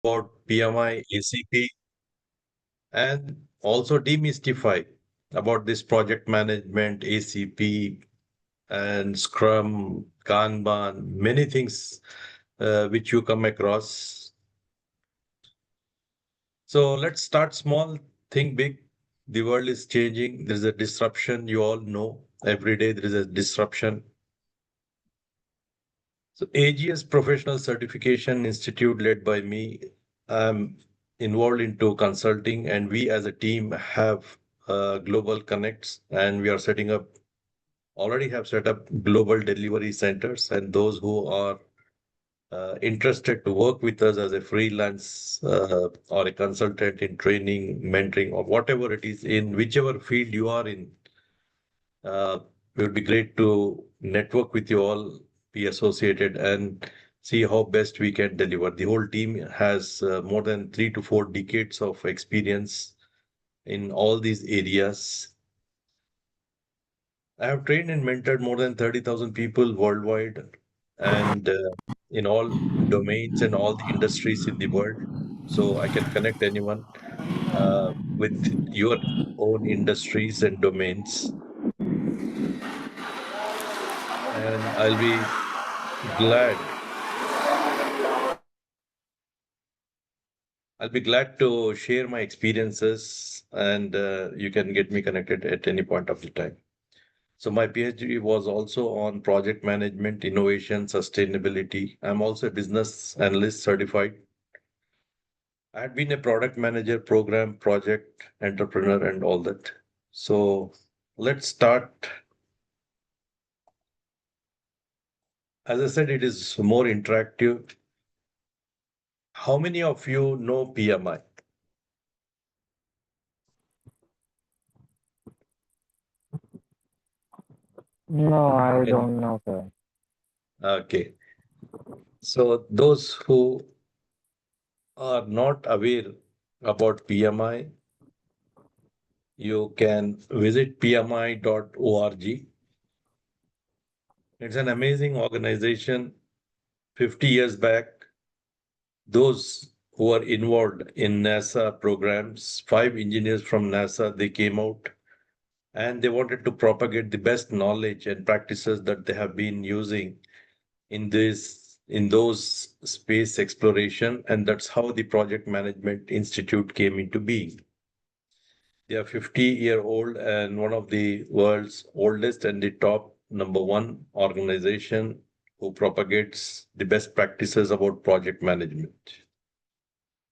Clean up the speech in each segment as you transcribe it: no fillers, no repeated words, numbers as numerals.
about PMI-ACP and also demystify about this project management, ACP, and Scrum, Kanban, many things which you come across. So let's start small, think big. The world is changing. There's a disruption. You all know every day there is a disruption. So AGS Professional Certification Institute led by me, I'm involved into consulting, and we as a team have global connects, and we are already have set up global delivery centers, and those who are interested to work with us as a freelance or a consultant in training, mentoring, or whatever it is, in whichever field you are in, it would be great to network with you all, be associated, and see how best we can deliver. The whole team has more than 3 to 4 decades of experience in all these areas. I have trained and mentored more than 30,000 people worldwide and in all domains and all the industries in the world. So I can connect anyone with your own industries and domains. And glad, I'll be glad to share my experiences and you can get me connected at any point of the time. So my PhD was also on project management, innovation, sustainability. I'm also a business analyst certified. I had been a product manager, program, project, entrepreneur, and all that. So let's start. As I said, it is more interactive. How many of you know PMI? No, I And don't know, sir. okay. So those who are not aware about PMI, you can visit pmi.org. It's an amazing organization. 50 years back, those who are involved in NASA programs, 5 engineers from NASA, they came out and they wanted to propagate the best knowledge and practices that they have been using in those space exploration, and that's how the Project Management Institute came into being. They are 50-year-old and one of the world's oldest and the top #1 organization who propagates the best practices about project management.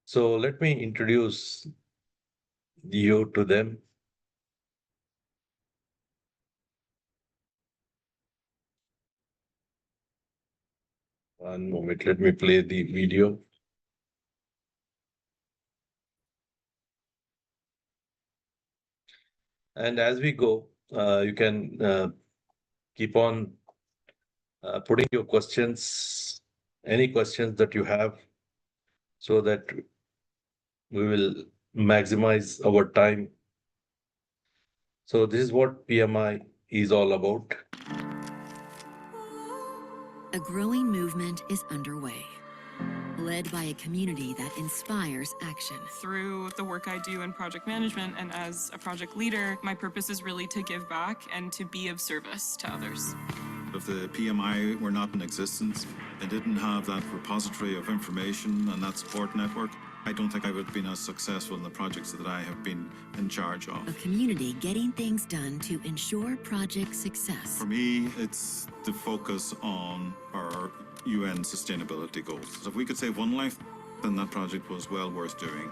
So let me introduce you to them. One moment, let me play the video. And as we go, you can keep on putting your questions, any questions that you have, so that we will maximize our time. So this is what PMI is all about. A growing movement is underway, led by a community that inspires action. Through the work I do in project management and as a project leader, my purpose is really to give back and to be of service to others. If the PMI were not in existence, they didn't have that repository of information and that support network, I don't think I would have been as successful in the projects that I have been in charge of. A community getting things done to ensure project success. For me, it's the focus on our UN sustainability goals. So if we could save one life, then that project was well worth doing.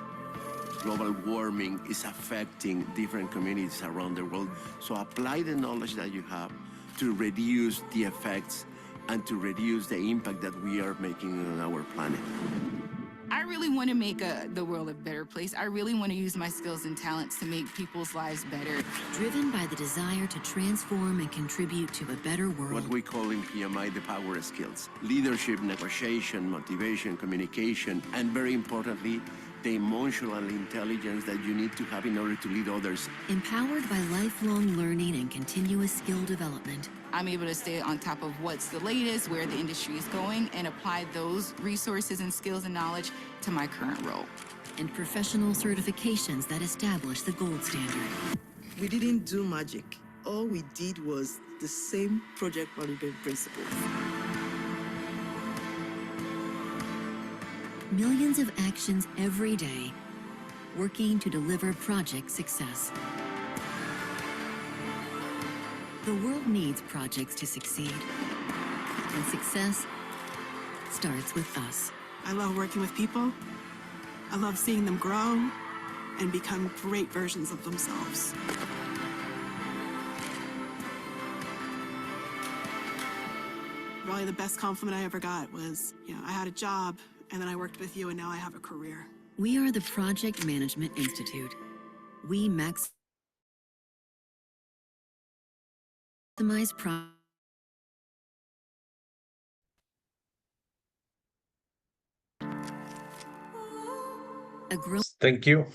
Global warming is affecting different communities around the world. So apply the knowledge that you have to reduce the effects and to reduce the impact that we are making on our planet. I really want to make the world a better place. I really want to use my skills and talents to make people's lives better. Driven by the desire to transform and contribute to a better world. What we call in PMI the power skills. Leadership, negotiation, motivation, communication, and very importantly, the emotional intelligence that you need to have in order to lead others. Empowered by lifelong learning and continuous skill development, I'm able to stay on top of what's the latest, where the industry is going, and apply those resources and skills and knowledge to my current role. and professional certifications that establish the gold standard. We didn't do magic. All we did was the same project management principles. Millions of actions every day, working to deliver project success. The world needs projects to succeed, and success starts with us. I love working with people. I love seeing them grow and become great versions of themselves. Probably the best compliment I ever got was, I had a job and then I worked with you and now I have a career. We are the Project Management Institute. We maximize a growth. Thank you.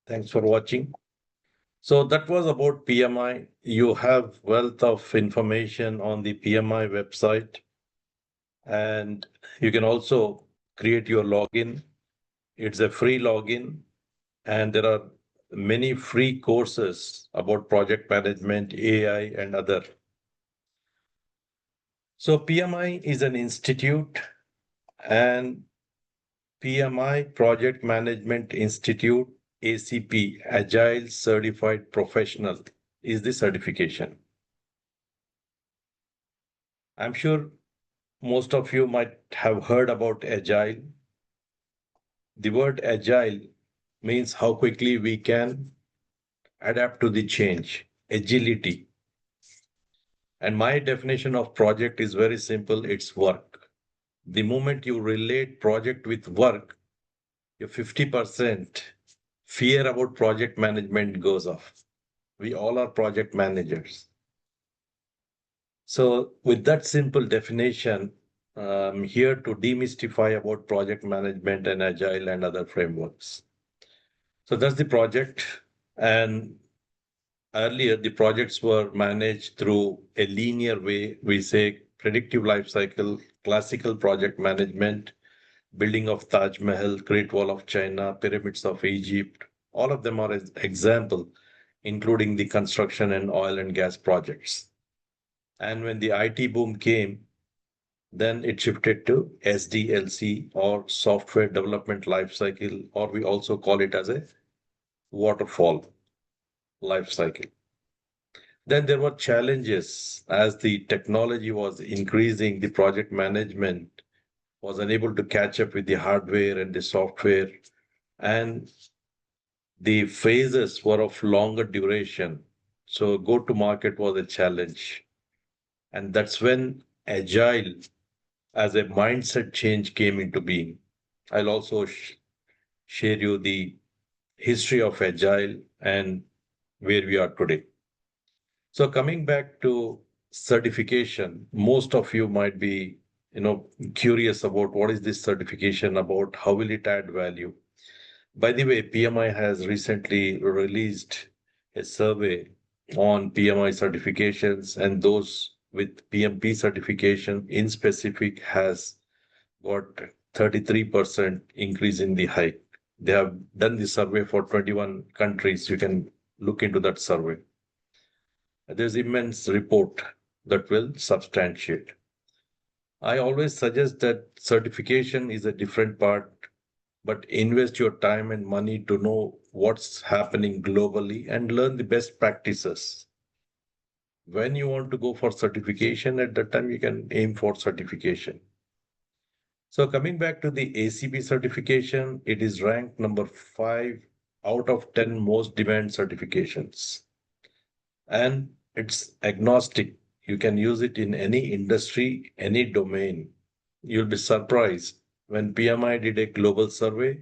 Thanks for watching. So that was about PMI. You have wealth of information on the PMI website, and you can also create your login. It's a free login, and there are many free courses about project management, AI, and other. So PMI is an institute, and PMI Project Management Institute ACP, Agile Certified Professional, is the certification. I'm sure most of you might have heard about Agile. The word Agile means how quickly we can adapt to the change, agility. And my definition of project is very simple, it's work. The moment you relate project with work, your 50% fear about project management goes off. We all are project managers. So with that simple definition, I'm here to demystify about project management and Agile and other frameworks. So that's the project. And earlier, the projects were managed through a linear way. We say predictive life cycle, classical project management, building of Taj Mahal, Great Wall of China, pyramids of Egypt. All of them are an example, including the construction and oil and gas projects. And when the IT boom came, then it shifted to SDLC, or software development lifecycle, or we also call it as a waterfall lifecycle. Then there were challenges as the technology was increasing, the project management was unable to catch up with the hardware and the software, and the phases were of longer duration. So go to market was a challenge. And that's when Agile as a mindset change came into being. I'll also share you the history of Agile and where we are today. So coming back to certification, most of you might be curious about what is this certification about, how will it add value. By the way, PMI has recently released a survey on PMI certifications, and those with PMP certification in specific has got 33% increase in the hike. They have done the survey for 21 countries. You can look into that survey. There's immense report that will substantiate. I always suggest that certification is a different part, but invest your time and money to know what's happening globally and learn the best practices. When you want to go for certification, at that time you can aim for certification. So coming back to the ACP certification, it is ranked number 5 out of 10 most demanded certifications. And it's agnostic. You can use it in any industry, any domain. You'll be surprised. When PMI did a global survey,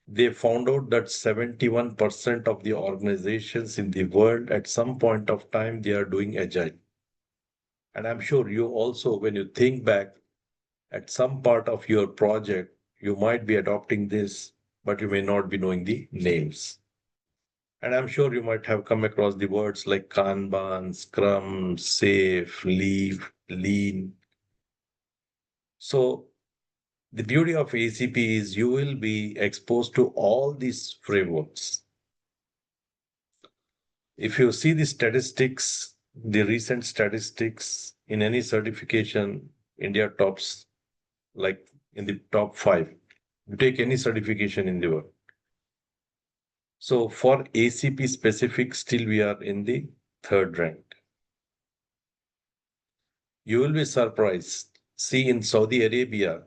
they found out that 71% of the organizations in the world at some point of time, they are doing Agile. And I'm sure you also, when you think back at some part of your project, You might be adopting this, but you may not be knowing the names. And I'm sure you might have come across the words like Kanban, Scrum, Safe, Leave, Lean. So the beauty of ACP is you will be exposed to all these frameworks. If you see the statistics, the recent statistics in any certification, India tops like in the top 5. You take any certification in the world. So for ACP specific, still we are in the 3rd rank. You will be surprised. See, in Saudi Arabia,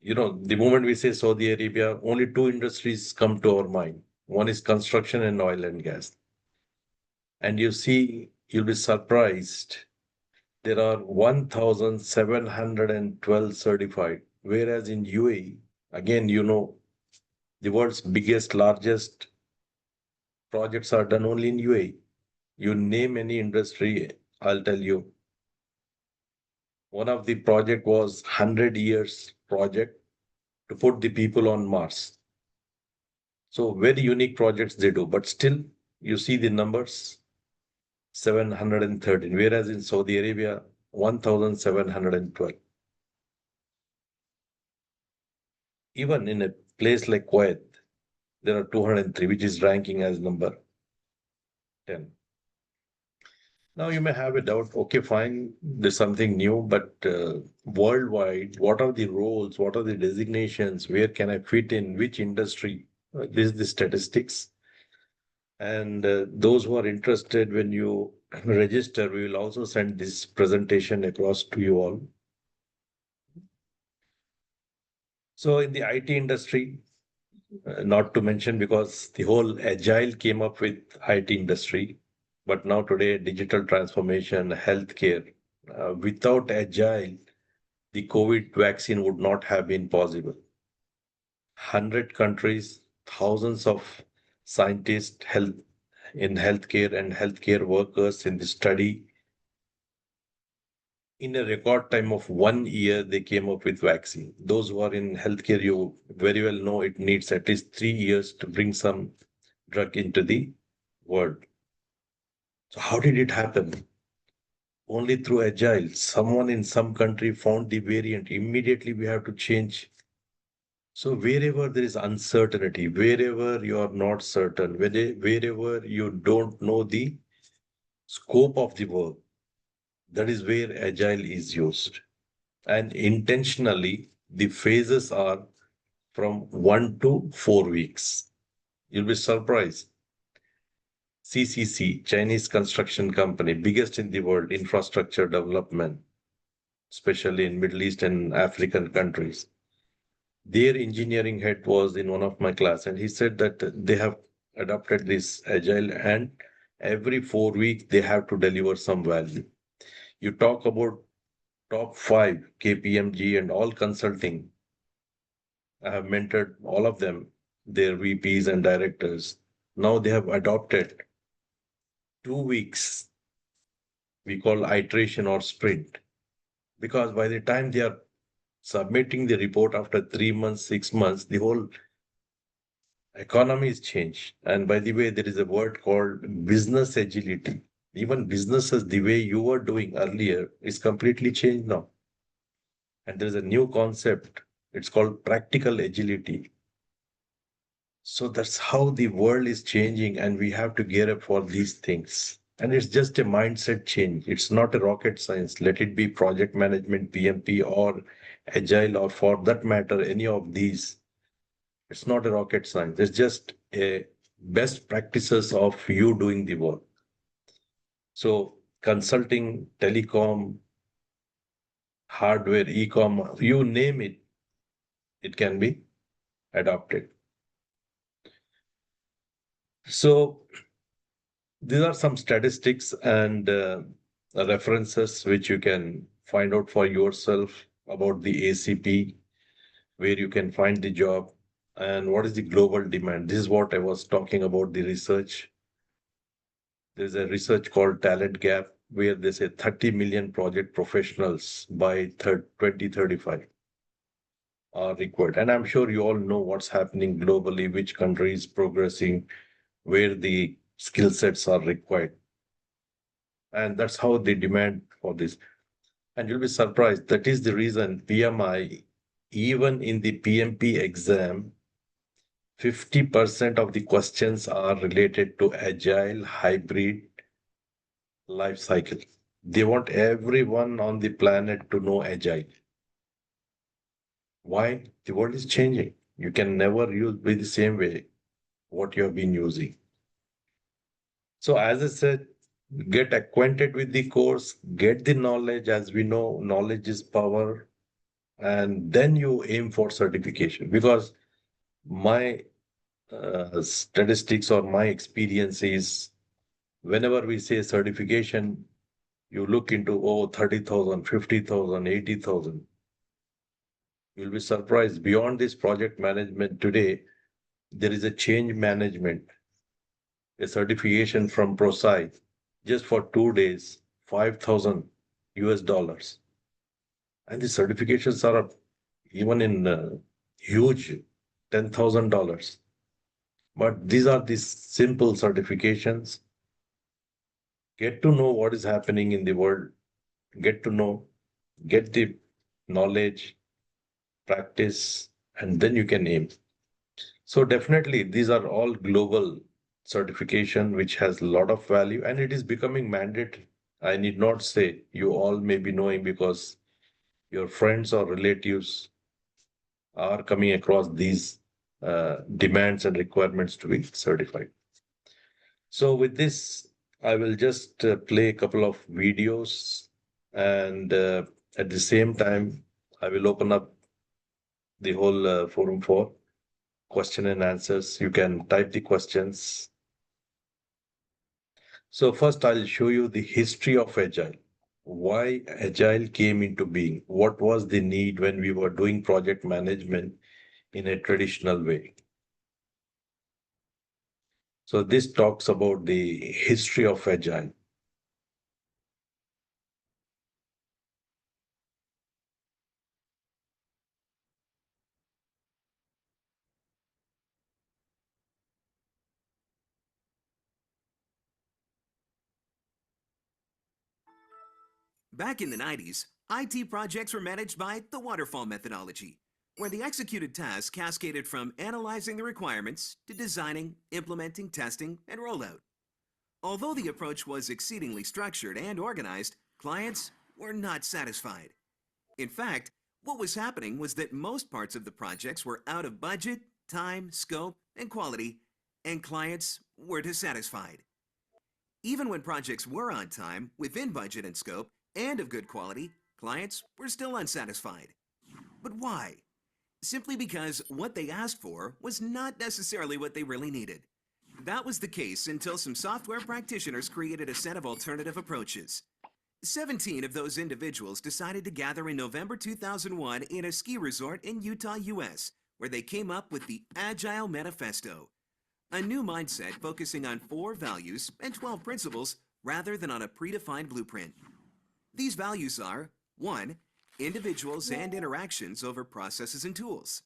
the moment we say Saudi Arabia, only 2 industries come to our mind. One is construction and oil and gas. And you see, you'll be surprised. There are 1,712 certified, whereas in UAE, again, the world's biggest, largest projects are done only in UAE. You name any industry, I'll tell you. One of the project was 100 years project to put the people on Mars. So very unique projects they do, but still you see the numbers 713, whereas in Saudi Arabia, 1,712. Even in a place like Kuwait, there are 203, which is ranking as number 10. Now you may have a doubt, okay, fine, there's something new, but worldwide, what are the roles? What are the designations? Where can I fit in? Which industry? This is the statistics. And those who are interested, when you register, we will also send this presentation across to you all. So in the IT industry, not to mention because the whole Agile came up with IT industry, but now today digital transformation, healthcare, without Agile, the COVID vaccine would not have been possible. 100 countries, thousands of scientists in healthcare and healthcare workers in the study. In a record time of 1 year, they came up with vaccine. Those who are in healthcare, you very well know it needs at least 3 years to bring some drug into the world. So how did it happen? Only through Agile. Someone in some country found the variant. Immediately we have to change. So wherever there is uncertainty, wherever you are not certain, wherever you don't know the scope of the work, that is where Agile is used. And intentionally, the phases are from 1 to 4 weeks. You'll be surprised. CCC, Chinese construction company, biggest in the world, infrastructure development, especially in Middle East and African countries. Their engineering head was in one of my class, and he said that they have adopted this Agile, and every 4 weeks they have to deliver some value. You talk about top 5 KPMG and all consulting. I have mentored all of them, their VPs and directors. Now they have adopted 2 weeks. We call iteration or sprint, because by the time they are submitting the report after 3 months, 6 months, the whole economy is changed. And by the way, there is a word called business agility. Even businesses, the way you were doing earlier, is completely changed now. And there is a new concept. It's called practical agility. So that's how the world is changing, and we have to gear up for these things. And it's just a mindset change. It's not a rocket science. Let it be project management, PMP, or Agile, or for that matter, any of these. It's not a rocket science. It's just a best practices of you doing the work. So consulting, telecom, hardware, e-com, you name it, it can be adopted. So these are some statistics and references which you can find out for yourself about the ACP, where you can find the job and what is the global demand. This is what I was talking about, the research. There's a research called Talent Gap, where they say 30 million project professionals by 2035. are required. And I'm sure you all know what's happening globally, which country is progressing, where the skill sets are required. And that's how they demand for this. And you'll be surprised. That is the reason PMI, even in the PMP exam, 50% of the questions are related to agile, hybrid, life cycle. They want everyone on the planet to know agile. Why? The world is changing. You can never use be the same way what you have been using. So as I said, get acquainted with the course, get the knowledge. As we know, knowledge is power, and then you aim for certification. Because my statistics or my experience is, whenever we say certification, you look into, oh, 30,000, 50,000, 80,000. You'll be surprised. Beyond this project management today, there is a change management, a certification from ProSci, just for 2 days, 5,000 US dollars. And the certifications are even in huge $10,000. But these are the simple certifications. Get to know what is happening in the world, get to know, get the knowledge, practice, and then you can aim. So definitely these are all global certification, which has a lot of value, and it is becoming mandatory. I need not say, you all may be knowing because your friends or relatives are coming across these demands and requirements to be certified. So with this, I will just play a couple of videos, and at the same time, I will open up the whole forum for question and answers. You can type the questions. So first, I'll show you the history of Agile. Why Agile came into being. What was the need when we were doing project management in a traditional way? So this talks about the history of Agile. Back in the 90s, IT projects were managed by the waterfall methodology, where the executed tasks cascaded from analyzing the requirements to designing, implementing, testing, and rollout. Although the approach was exceedingly structured and organized, clients were not satisfied. In fact, what was happening was that most parts of the projects were out of budget, time, scope, and quality, and clients were dissatisfied. Even when projects were on time, within budget and scope, and of good quality, clients were still unsatisfied. But why? Simply because what they asked for was not necessarily what they really needed. That was the case until some software practitioners created a set of alternative approaches. 17 of those individuals decided to gather in November 2001 in a ski resort in Utah, US, where they came up with the Agile Manifesto, a new mindset focusing on 4 values and 12 principles rather than on a predefined blueprint. These values are: 1. Individuals and interactions over processes and tools.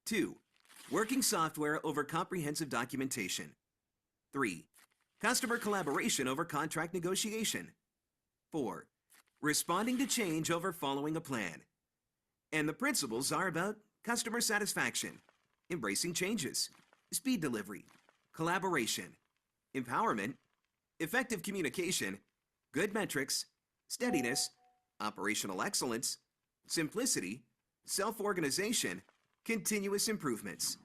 2. Working software over comprehensive documentation. 3. Customer collaboration over contract negotiation. 4. Responding to change over following a plan. And the principles are about customer satisfaction, embracing changes, speed delivery, collaboration, empowerment, effective communication, good metrics, steadiness, operational excellence, simplicity, self-organization, continuous improvements.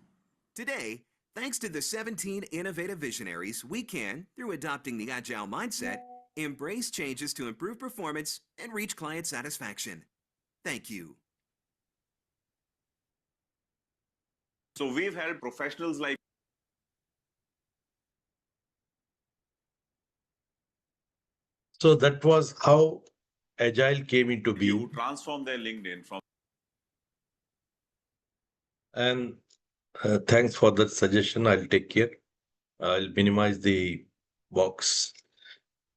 Today, thanks to the 17 innovative visionaries, we can, through adopting the Agile mindset, embrace changes to improve performance and reach client satisfaction. Thank you. So we've had professionals like So that was how Agile came into being. you transform their LinkedIn from. And thanks for that suggestion. I'll take care. I'll minimize the box.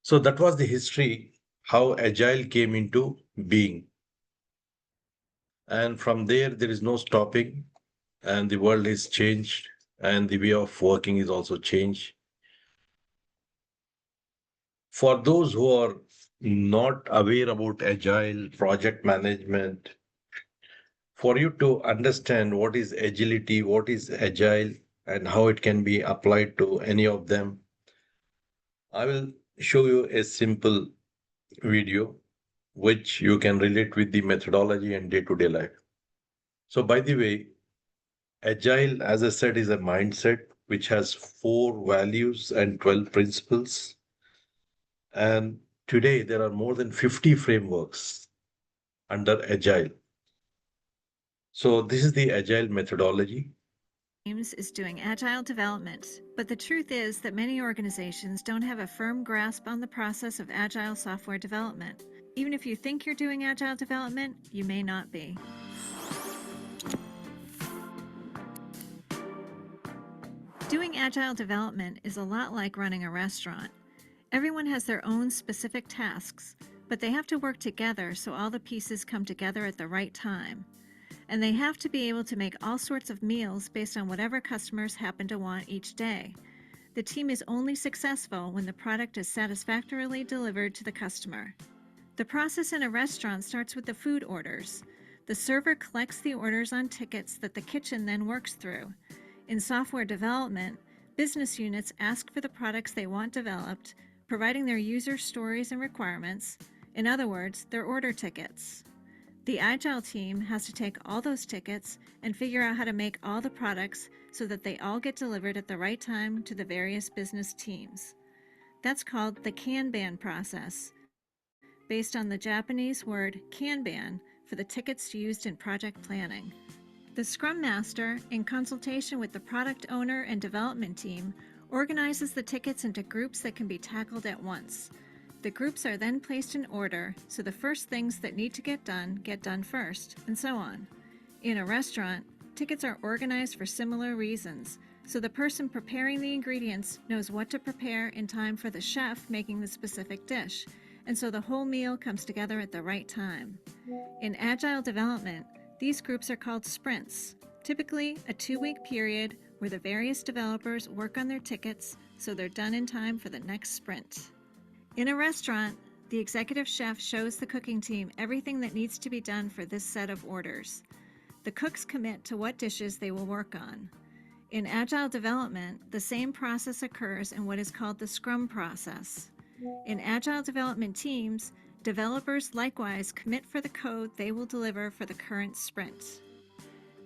So that was the history, how Agile came into being. And from there is no stopping, and the world is changed, and the way of working is also changed. For those who are not aware about agile project management, for you to understand what is agility, what is agile, and how it can be applied to any of them, I will show you a simple video which you can relate with the methodology and day-to-day life. So, by the way, agile, as I said, is a mindset which has 4 values and 12 principles. And today there are more than 50 frameworks under agile. So this is the agile methodology. Is doing agile development, but the truth is that many organizations don't have a firm grasp on the process of agile software development. Even if you think you're doing agile development, you may not be. Doing agile development is a lot like running a restaurant. Everyone has their own specific tasks, but they have to work together so all the pieces come together at the right time. And they have to be able to make all sorts of meals based on whatever customers happen to want each day. The team is only successful when the product is satisfactorily delivered to the customer. The process in a restaurant starts with the food orders. The server collects the orders on tickets that the kitchen then works through. In software development, business units ask for the products they want developed, providing their user stories and requirements, in other words, their order tickets. The Agile team has to take all those tickets and figure out how to make all the products so that they all get delivered at the right time to the various business teams. That's called the Kanban process, based on the Japanese word Kanban for the tickets used in project planning. The Scrum Master, in consultation with the product owner and development team, organizes the tickets into groups that can be tackled at once. The groups are then placed in order, so the first things that need to get done first, and so on. In a restaurant, tickets are organized for similar reasons, so the person preparing the ingredients knows what to prepare in time for the chef making the specific dish, and so the whole meal comes together at the right time. In Agile development, these groups are called sprints, typically a 2-week period where the various developers work on their tickets so they're done in time for the next sprint. In a restaurant, the executive chef shows the cooking team everything that needs to be done for this set of orders. The cooks commit to what dishes they will work on. In Agile development, the same process occurs in what is called the Scrum process. In Agile development teams, developers likewise commit for the code they will deliver for the current sprint.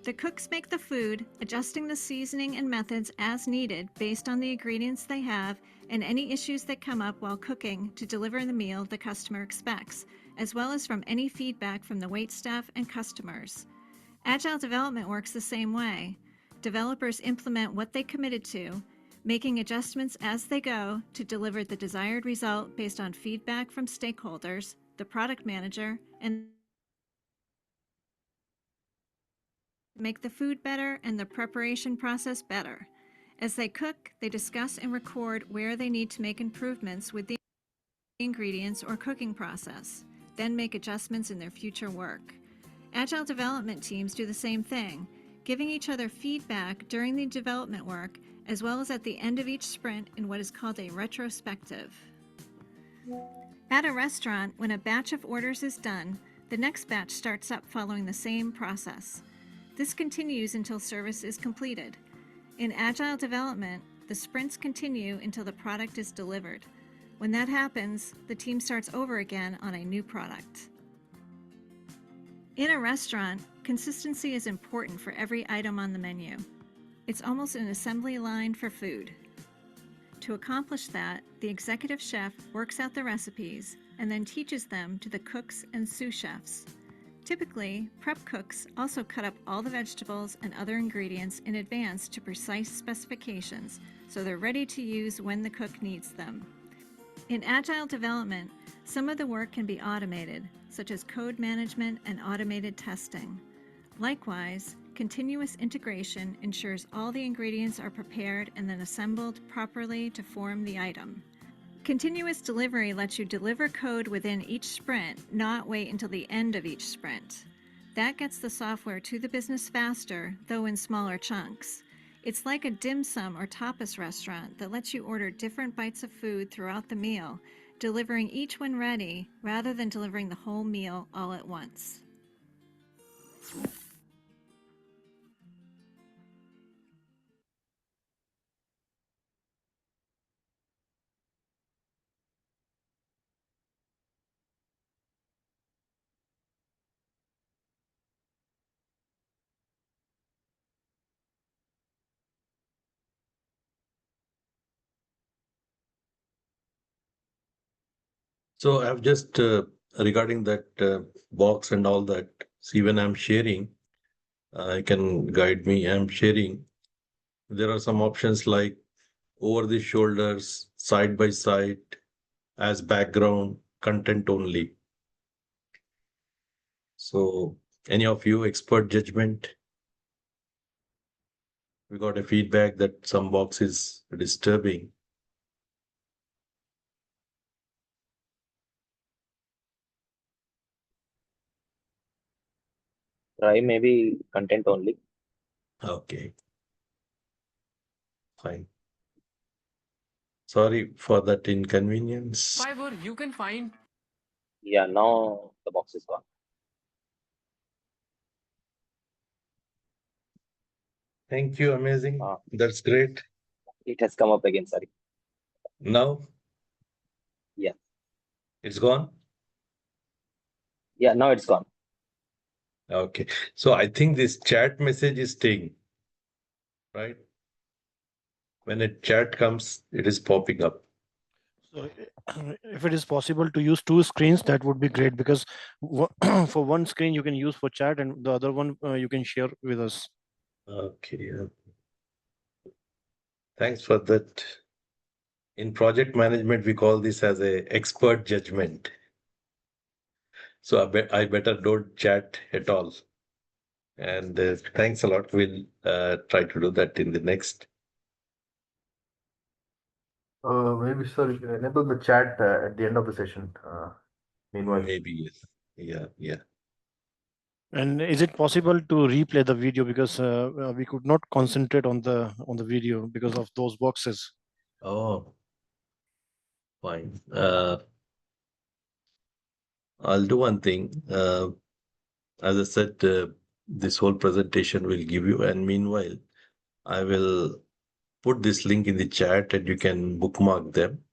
The cooks make the food, adjusting the seasoning and methods as needed based on the ingredients they have and any issues that come up while cooking to deliver the meal the customer expects, as well as from any feedback from the waitstaff and customers. Agile development works the same way. Developers implement what they committed to, making adjustments as they go to deliver the desired result based on feedback from stakeholders, the product manager, and make the food better and the preparation process better. As they cook, they discuss and record where they need to make improvements with the ingredients or cooking process, then make adjustments in their future work. Agile development teams do the same thing, giving each other feedback during the development work as well as at the end of each sprint in what is called a retrospective. At a restaurant, when a batch of orders is done, the next batch starts up following the same process. This continues until service is completed. In Agile development, the sprints continue until the product is delivered. When that happens, the team starts over again on a new product. In a restaurant, consistency is important for every item on the menu. It's almost an assembly line for food. To accomplish that, the executive chef works out the recipes and then teaches them to the cooks and sous chefs. Typically, prep cooks also cut up all the vegetables and other ingredients in advance to precise specifications, so they're ready to use when the cook needs them. In Agile development, some of the work can be automated, such as code management and automated testing. Likewise, continuous integration ensures all the ingredients are prepared and then assembled properly to form the item. Continuous delivery lets you deliver code within each sprint, not wait until the end of each sprint. That gets the software to the business faster, though in smaller chunks. It's like a dim sum or tapas restaurant that lets you order different bites of food throughout the meal, delivering each when ready rather than delivering the whole meal all at once. So I've just regarding that box and all that. See, when I'm sharing, I can guide me. I'm sharing. There are some options like over the shoulders, side by side, as background, content only. So, any of you expert judgment? We got a feedback that some box is disturbing. Try maybe content only. Okay. Fine. Sorry for that inconvenience. Fiverr, you can find. Yeah, now the box is gone. Thank you. Amazing. That's great. It has come up again, sorry. Now? Yeah. It's gone? Yeah, now it's gone. Okay. So I think this chat message is staying, right? When a chat comes, it is popping up. So if it is possible to use two screens, that would be great, because for one screen you can use for chat and the other one you can share with us. Okay. Thanks for that. In project management, we call this as a expert judgment. So I better don't chat at all. And thanks a lot. We'll try to do that in the next. Maybe, sir, you can enable the chat at the end of the session. Meanwhile. Maybe, yes. Yeah. And is it possible to replay the video, because we could not concentrate on the video because of those boxes? Oh, fine. I'll do one thing. As I said, this whole presentation will give you, and meanwhile, I will put this link in the chat and you can bookmark them.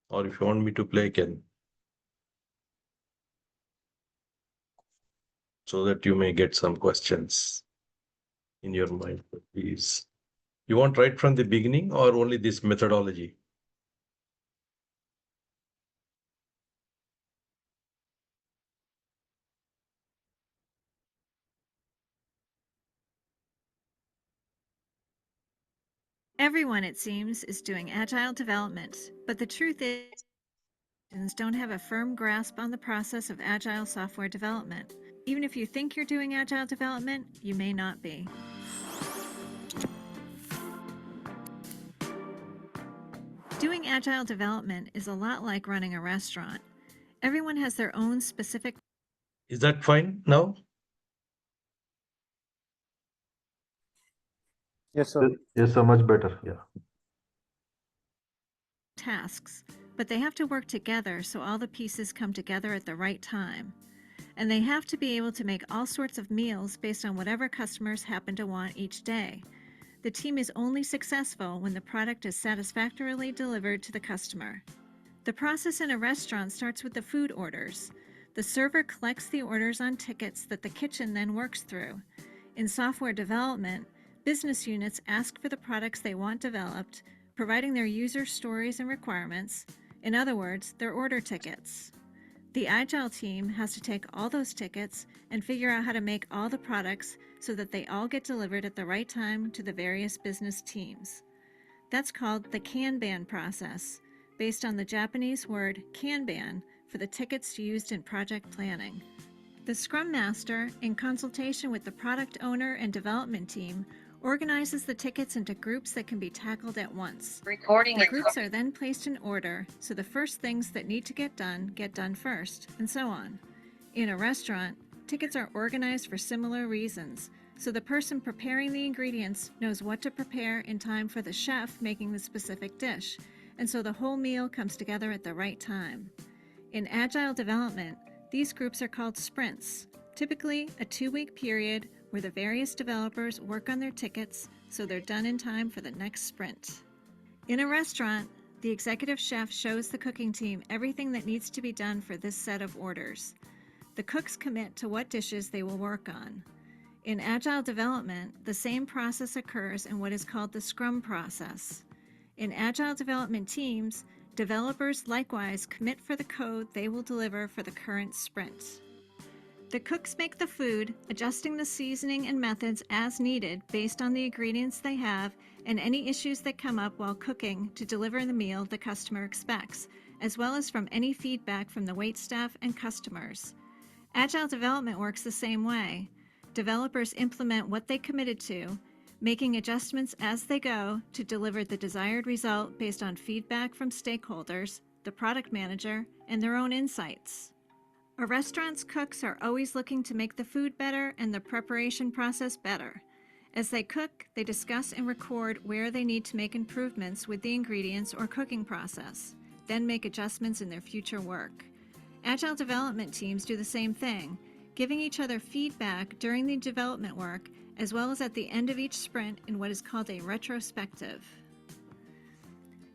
Or if you want me to play, I can. So that you may get some questions in your mind, please. You want right from the beginning or only this methodology? Everyone, it seems, is doing agile development, but the truth is, don't have a firm grasp on the process of agile software development. Even if you think you're doing agile development, you may not be. Doing agile development is a lot like running a restaurant. Everyone has their own specific. Is that fine now? Yes, sir. Yes, sir. Much better. Yeah. Tasks, but they have to work together so all the pieces come together at the right time. And they have to be able to make all sorts of meals based on whatever customers happen to want each day. The team is only successful when the product is satisfactorily delivered to the customer. The process in a restaurant starts with the food orders. The server collects the orders on tickets that the kitchen then works through. In software development, business units ask for the products they want developed, providing their user stories and requirements, in other words, their order tickets. The Agile team has to take all those tickets and figure out how to make all the products so that they all get delivered at the right time to the various business teams. That's called the Kanban process, based on the Japanese word Kanban for the tickets used in project planning. The Scrum Master, in consultation with the product owner and development team, organizes the tickets into groups that can be tackled at once. Recording The in groups are then placed in order, so the first things that need to get done first, and so on. In a restaurant, tickets are organized for similar reasons, so the person preparing the ingredients knows what to prepare in time for the chef making the specific dish, and so the whole meal comes together at the right time. In Agile development, these groups are called sprints, typically a 2-week period where the various developers work on their tickets so they're done in time for the next sprint. In a restaurant, the executive chef shows the cooking team everything that needs to be done for this set of orders. The cooks commit to what dishes they will work on. In Agile development, the same process occurs in what is called the Scrum process. In Agile development teams, developers likewise commit for the code they will deliver for the current sprint. The cooks make the food, adjusting the seasoning and methods as needed based on the ingredients they have and any issues that come up while cooking to deliver the meal the customer expects, as well as from any feedback from the waitstaff and customers. Agile development works the same way. Developers implement what they committed to, making adjustments as they go to deliver the desired result based on feedback from stakeholders, the product manager, and their own insights. A restaurant's cooks are always looking to make the food better and the preparation process better. As they cook, they discuss and record where they need to make improvements with the ingredients or cooking process, then make adjustments in their future work. Agile development teams do the same thing, giving each other feedback during the development work as well as at the end of each sprint in what is called a retrospective.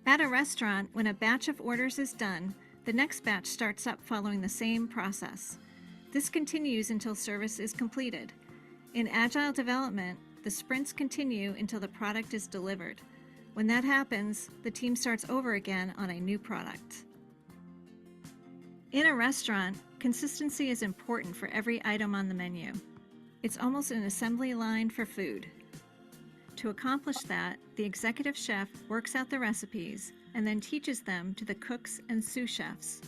At a restaurant, when a batch of orders is done, the next batch starts up following the same process. This continues until service is completed. In Agile development, the sprints continue until the product is delivered. When that happens, the team starts over again on a new product. In a restaurant, consistency is important for every item on the menu. It's almost an assembly line for food. To accomplish that, the executive chef works out the recipes and then teaches them to the cooks and sous chefs.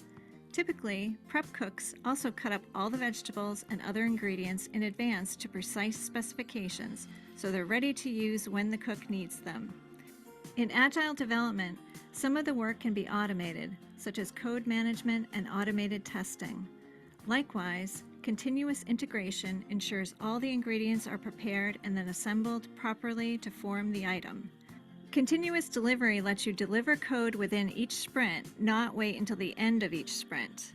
Typically, prep cooks also cut up all the vegetables and other ingredients in advance to precise specifications, so they're ready to use when the cook needs them. In Agile development, some of the work can be automated, such as code management and automated testing. Likewise, continuous integration ensures all the ingredients are prepared and then assembled properly to form the item. Continuous delivery lets you deliver code within each sprint, not wait until the end of each sprint.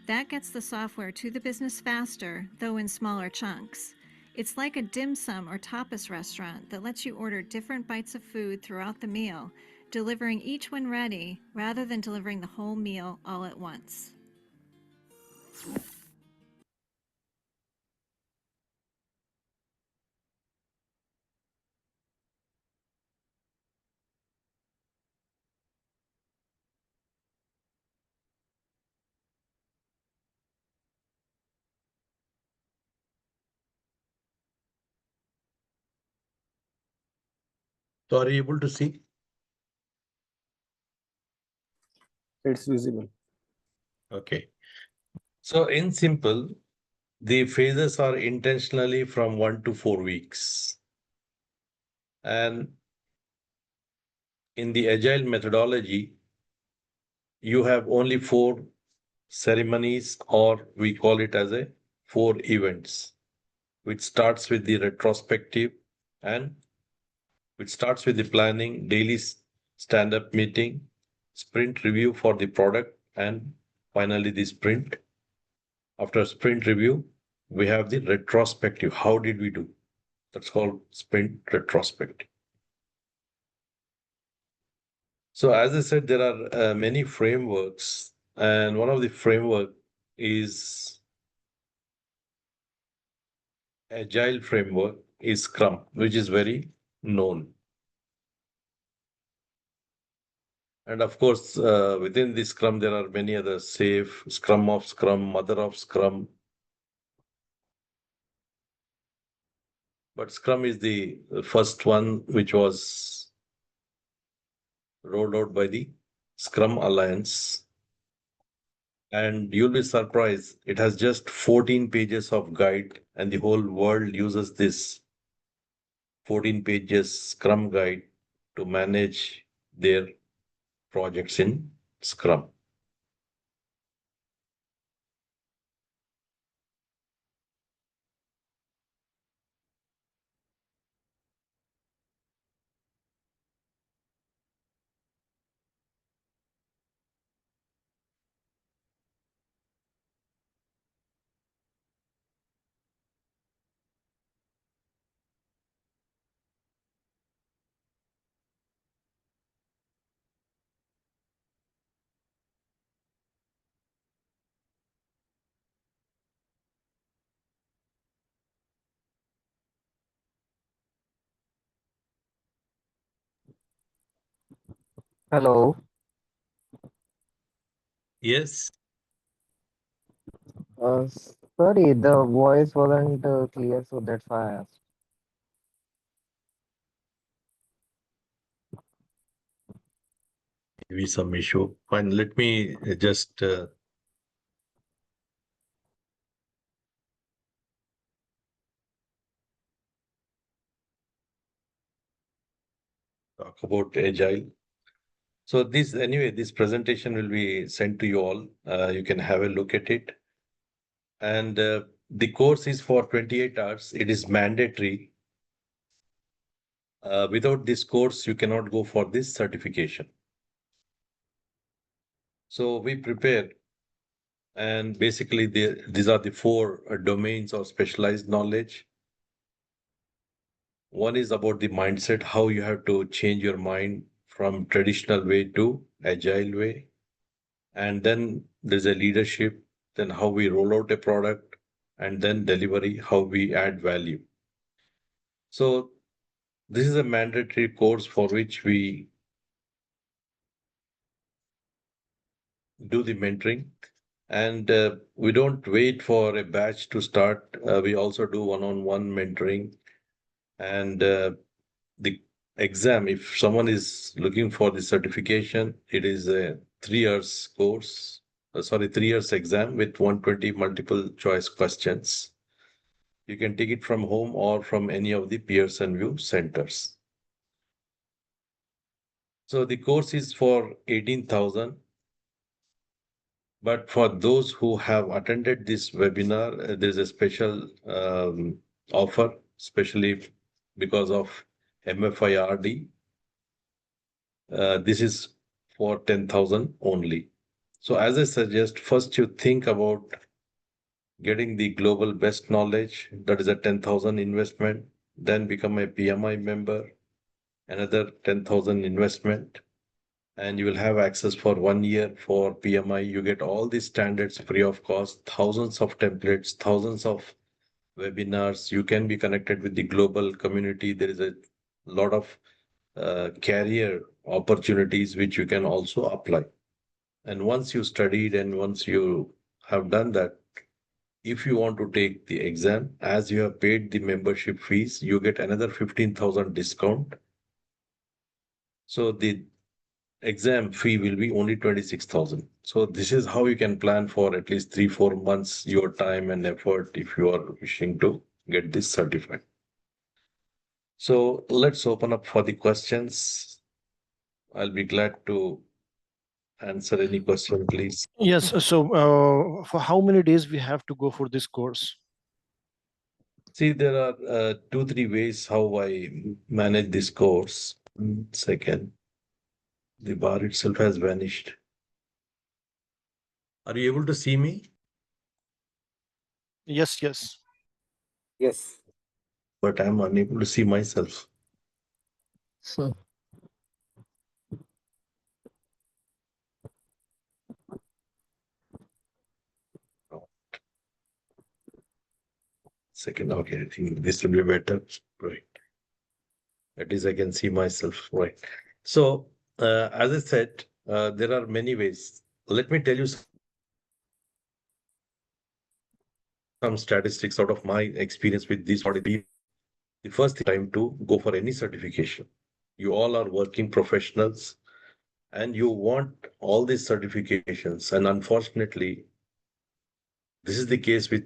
That gets the software to the business faster, though in smaller chunks. It's like a dim sum or tapas restaurant that lets you order different bites of food throughout the meal, delivering each when ready rather than delivering the whole meal all at once. So are you able to see? It's visible. Okay. So in simple, the phases are intentionally from 1 to 4 weeks. And in the Agile methodology, you have only 4 ceremonies, or we call it as 4 events, which starts with the retrospective and which starts with the planning, daily stand-up meeting, sprint review for the product, and finally the sprint. After sprint review, we have the retrospective. How did we do? That's called sprint retrospective. So as I said, there are many frameworks, and one of the framework is Agile framework is Scrum, which is very known. And of course, within the Scrum, there are many others, Safe, Scrum of Scrum, Mother of Scrum. But Scrum is the first one which was rolled out by the Scrum Alliance. And you'll be surprised, it has just 14 pages of guide, and the whole world uses this. 14 pages Scrum guide to manage their projects in Scrum. Hello. Yes. Sorry, the voice wasn't clear, so that's why I asked. Maybe some issue. Fine, let me just talk about Agile. So this presentation will be sent to you all. You can have a look at it. And the course is for 28 hours. It is mandatory. Without this course, you cannot go for this certification. So we prepare, and basically these are the four domains of specialized knowledge. One is about the mindset, how you have to change your mind from traditional way to agile way. And then there's a leadership, then how we roll out a product, and then delivery, how we add value. So this is a mandatory course for which we do the mentoring. And we don't wait for a batch to start. We also do one-on-one mentoring. And the exam, if someone is looking for the certification, it is a 3 years course, 3 years exam with 120 multiple choice questions. You can take it from home or from any of the Pearson VUE centers. So the course is for 18,000. But for those who have attended this webinar, there's a special offer, especially because of MFIRD. This is for 10,000 only. So as I suggest, first you think about getting the global best knowledge. That is a 10,000 investment. Then become a PMI member, another 10,000 investment. And you will have access for 1 year for PMI. You get all these standards free of cost, thousands of templates, thousands of webinars. You can be connected with the global community. There is a lot of career opportunities which you can also apply. And once you studied and once you have done that, if you want to take the exam, as you have paid the membership fees, you get another 15,000 discount. So the exam fee will be only 26,000. So this is how you can plan for at least 3-4 months your time and effort if you are wishing to get this certified. So let's open up for the questions. I'll be glad to answer any question, please. Yes. So for how many days we have to go for this course? See, there are 2-3 ways how I manage this course. Second, the bar itself has vanished. Are you able to see me? Yes, yes. Yes. But I'm unable to see myself. Second, okay, I think this will be better. Right. At least I can see myself. Right. So, as I said, there are many ways. Let me tell you some statistics out of my experience with this. The first time to go for any certification. You all are working professionals and you want all these certifications. And unfortunately, this is the case with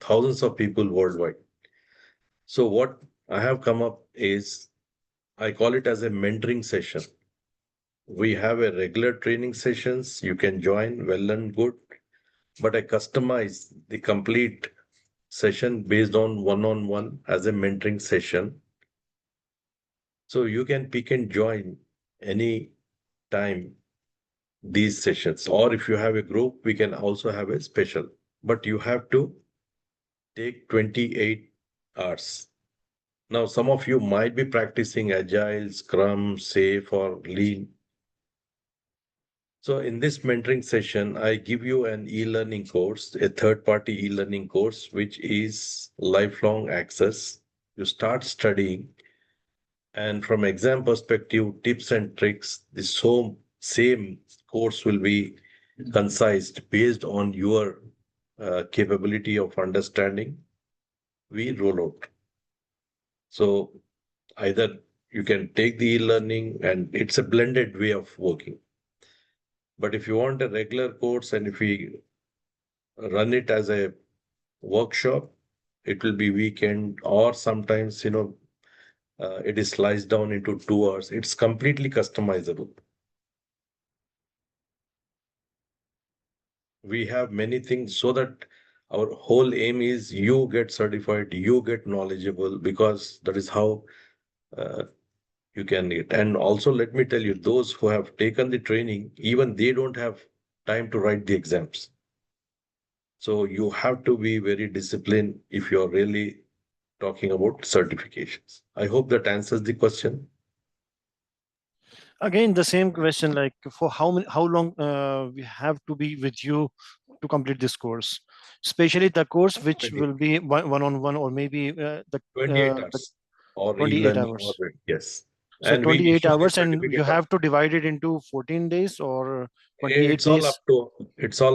thousands of people worldwide. So what I have come up is, I call it as a mentoring session. We have a regular training sessions. You can join, well and good, but I customize the complete session based on one-on-one as a mentoring session. So you can pick and join any time these sessions, or if you have a group, we can also have a special, but you have to take 28 hours. Now, some of you might be practicing Agile, Scrum, Safe, or Lean. So in this mentoring session, I give you an e-learning course, a third-party e-learning course, which is lifelong access. You start studying, and from exam perspective, tips and tricks, the same course will be concised based on your capability of understanding. We roll out. So either you can take the e-learning, and it's a blended way of working. But if you want a regular course and if we run it as a workshop, it will be weekend, or sometimes, it is sliced down into 2 hours. It's completely customizable. We have many things so that our whole aim is you get certified, you get knowledgeable, because that is how uh, you can get. And also, let me tell you, those who have taken the training, even they don't have time to write the exams. So you have to be very disciplined if you're really talking about certifications. I hope that answers the question. Again, the same question, like for how long we have to be with you to complete this course, especially the course which will be one-on-one, or maybe 28 the hours or 28 e-learning hours. yes. So And we 28 issue the hours, and you certificate. have to divide it into 14 days or 28 It's all days.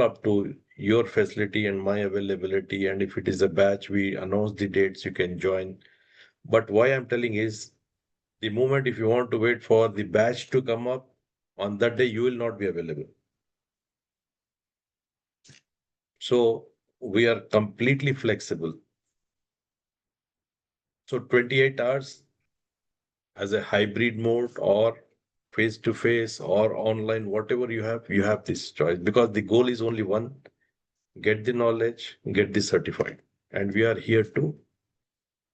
up to your facility and my availability. And if it is a batch, we announce the dates you can join. But why I'm telling is, the moment if you want to wait for the batch to come up, on that day you will not be available. So we are completely flexible. So 28 hours as a hybrid mode, or face to face or online, whatever you have this choice, because the goal is only one: get the knowledge, get the certified. And we are here to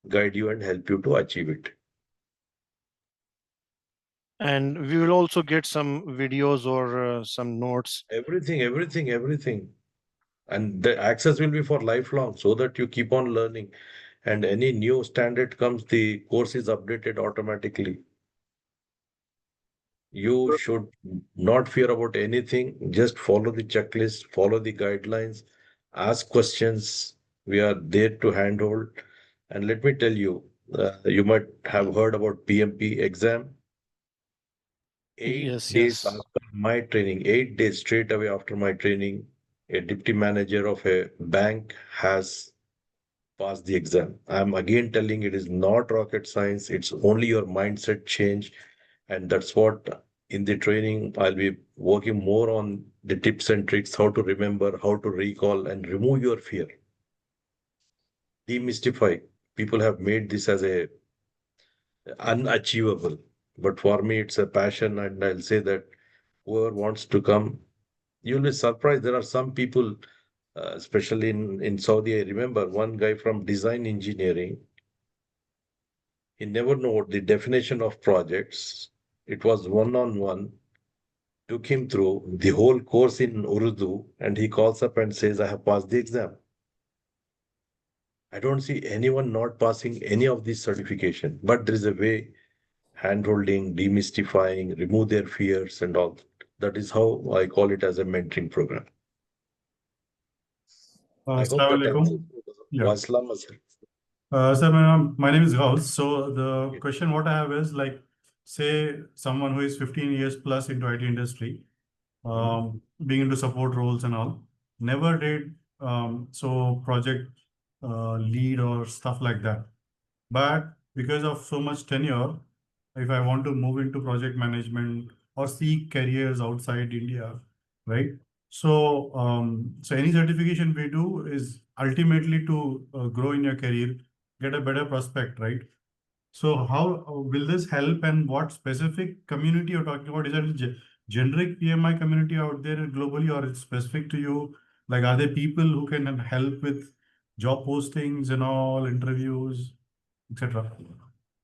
guide you and help you to achieve it. And we will also get some videos or some notes. Everything. And the access will be for lifelong, so that you keep on learning. And any new standard comes, the course is updated automatically. You should not fear about anything. Just follow the checklist, follow the guidelines, ask questions. We are there to handhold. And let me tell you, you might have heard about PMP exam. 8 days Yes. after my training, 8 days straight away after my training, a deputy manager of a bank has passed the exam. I'm again telling, it is not rocket science. It's only your mindset change. And that's what in the training, I'll be working more on the tips and tricks, how to remember, how to recall, and remove your fear. Demystify. People have made this as a unachievable. But for me, it's a passion. And I'll say that whoever wants to come, you'll be surprised. There are some people, especially in Saudi. I remember one guy from design engineering. He never knew what the definition of projects. It was one-on-one. Took him through the whole course in Urdu, and he calls up and says, I have passed the exam. I don't see anyone not passing any of these certification, but there is a way, hand-holding, demystifying, remove their fears and all. That is how I call it as a mentoring program. I hope that answers. Yeah. Waslam, sir. Sir, my name is Gauss. So the question what I have is, like, say someone who is 15 years plus into IT industry, being into support roles and all, never did so project lead or stuff like that. But because of so much tenure, if I want to move into project management or seek careers outside India, right? So, so any certification we do is ultimately to grow in your career, get a better prospect, right? So how will this help, and what specific community you're talking about? Is it a generic PMI community out there globally, or it's specific to you? Like, are there people who can help with job postings and all, interviews, etc.?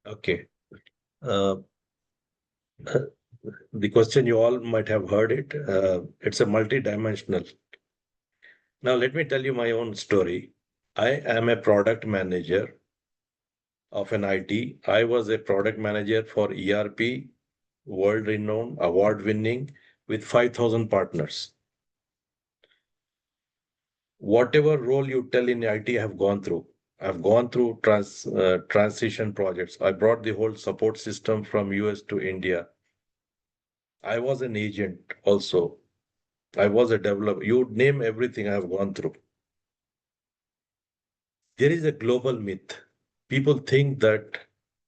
Okay. The question, you all might have heard it. It's a multi-dimensional. Now, let me tell you my own story. I am a product manager of an IT. I was a product manager for ERP, world-renowned, award-winning, with 5,000 partners. Whatever role you tell in IT, I have gone through. I've gone through transition projects. I brought the whole support system from US to India. I was an agent also. I was a developer. You name everything I have gone through. There is a global myth. People think that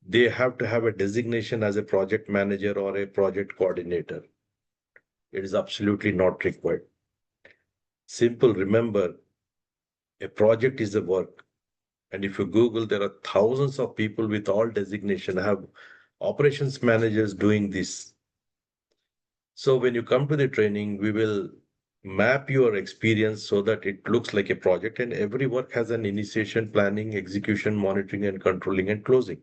they have to have a designation as a project manager or a project coordinator. It is absolutely not required. Simple, remember, a project is a work. And if you Google, there are thousands of people with all designation. I have operations managers doing this. So when you come to the training, we will map your experience so that it looks like a project, and every work has an initiation, planning, execution, monitoring, and controlling and closing.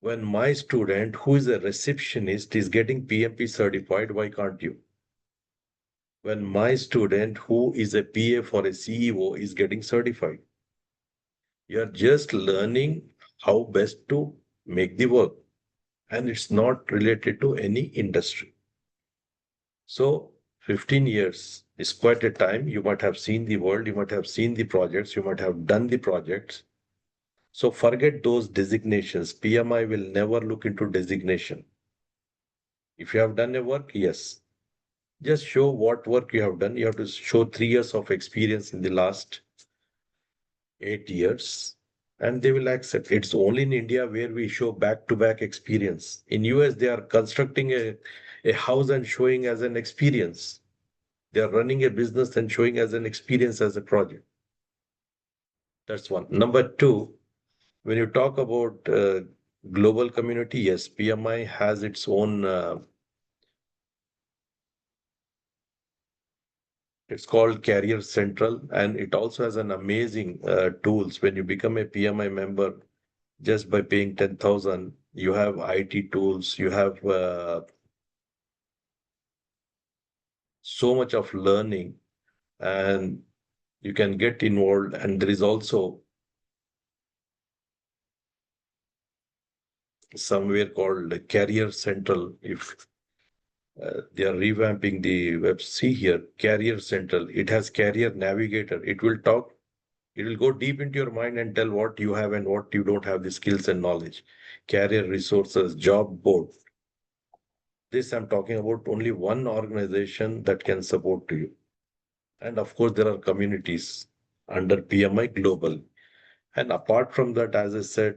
When my student, who is a receptionist, is getting PMP certified, why can't you? When my student, who is a PA for a CEO, is getting certified, you're just learning how best to make the work, and it's not related to any industry. So 15 years is quite a time. You might have seen the world, you might have seen the projects, you might have done the projects. So forget those designations. PMI will never look into designation. If you have done a work, yes. Just show what work you have done. You have to show 3 years of experience in the last 8 years, and they will accept. It's only in India where we show back-to-back experience. In US, they are constructing a house and showing as an experience. They are running a business and showing as an experience as a project. That's one. Number two, when you talk about global community, yes, PMI has its own, it's called Career Central, and it also has an amazing tools. When you become a PMI member, just by paying 10,000, you have IT tools, you have so much of learning, and you can get involved. And there is also somewhere called Career Central. If they are revamping the web, see here, Career Central. It has Career Navigator. It will talk, it will go deep into your mind and tell what you have and what you don't have, the skills and knowledge. Career resources, job board. This I'm talking about only one organization that can support to you. And of course, there are communities under PMI Global. And apart from that, as I said,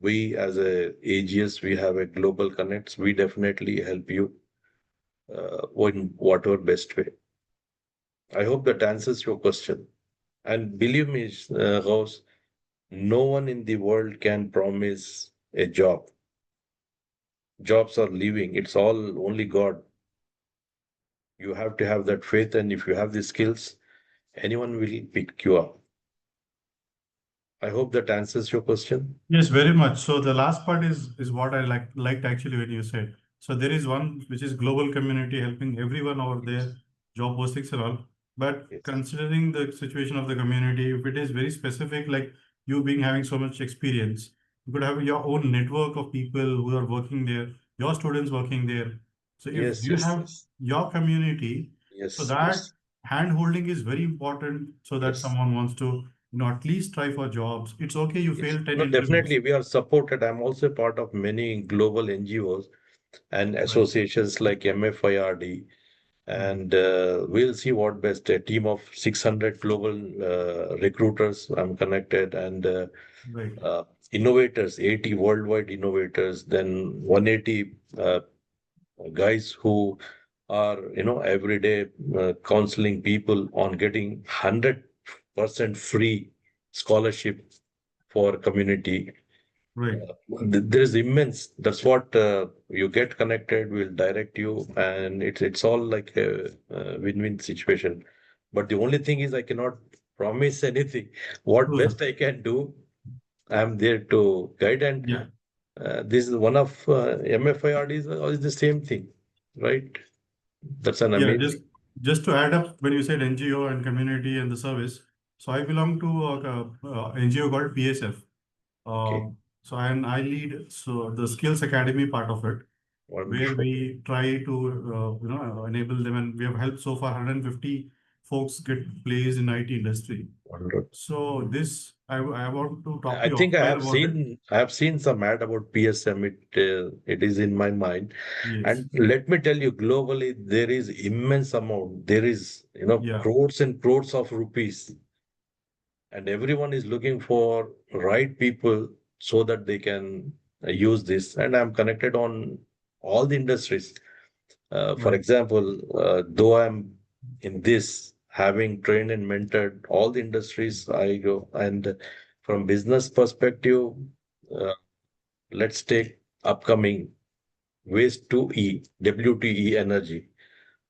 we as a AGS, we have a global connects. We definitely help you in whatever best way. I hope that answers your question. And believe me, Gauss, no one in the world can promise a job. Jobs are leaving. It's all only God. You have to have that faith, and if you have the skills, anyone will pick you up. I hope that answers your question. Yes, very much. So the last part is what I liked actually when you said. So there is one which is global community helping everyone over there, job postings and all. But considering the situation of the community, if it is very specific, like you being having so much experience, you could have your own network of people who are working there, your students working there. So if Yes, you yes, have yes. your community, so Yes, that yes, hand holding is very important so that yes. someone wants to at least try for jobs. It's okay, you Yes. fail 10 No, interviews. definitely, we are supported. I'm also part of many global NGOs and Right. associations like MFIRD, and we'll see what best. A team of 600 global recruiters I'm connected, and Right. innovators, 80 worldwide innovators, then 180 guys who are, every day counseling people on getting 100% free scholarship for community. Right. There is immense. That's what you get connected will direct you, and it's all like a win-win situation. But the only thing is I cannot promise anything. What True, sir. best I can do, I'm there to guide. And Yeah. this is one of MFIRD is the same thing, right? That's an Yeah, amazing. just to add up, when you said NGO and community and the service, so I belong to NGO called PSF. So I lead the Skills Academy part of it, where Wonderful. we try to enable them, and we have helped so far 150 folks get placed in IT industry. Wonderful. So this I want to talk to I you think I offline have about it. seen some ad about PSM. It is in my mind. Yes. And let me tell you, globally there is immense amount. There is Yeah. crores and crores of rupees, and everyone is looking for right people so that they can use this. And I'm connected on all the industries. For Right. example, though I'm in this, having trained and mentored all the industries I go, and from business perspective, uh, let's take upcoming waste to E, WTE energy.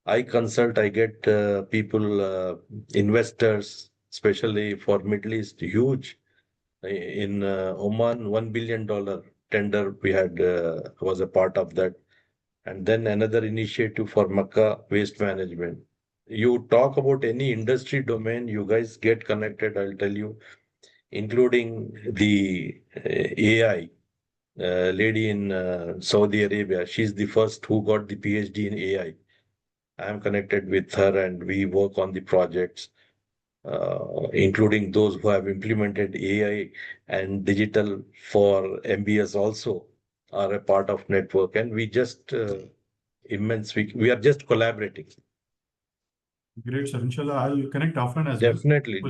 I consult, I get people, investors, especially for Middle East, huge. In Oman, $1 billion tender we had was a part of that. And then another initiative for Makkah waste management. You talk about any industry domain, you guys get connected, I'll tell you, including the AI lady in Saudi Arabia. She's the first who got the PhD in AI. I'm connected with her and we work on the projects, including those who have implemented AI and digital for MBS also are a part of network. And we just we are just collaborating. Great, sir. Inshallah, I'll connect offline as well. Definitely.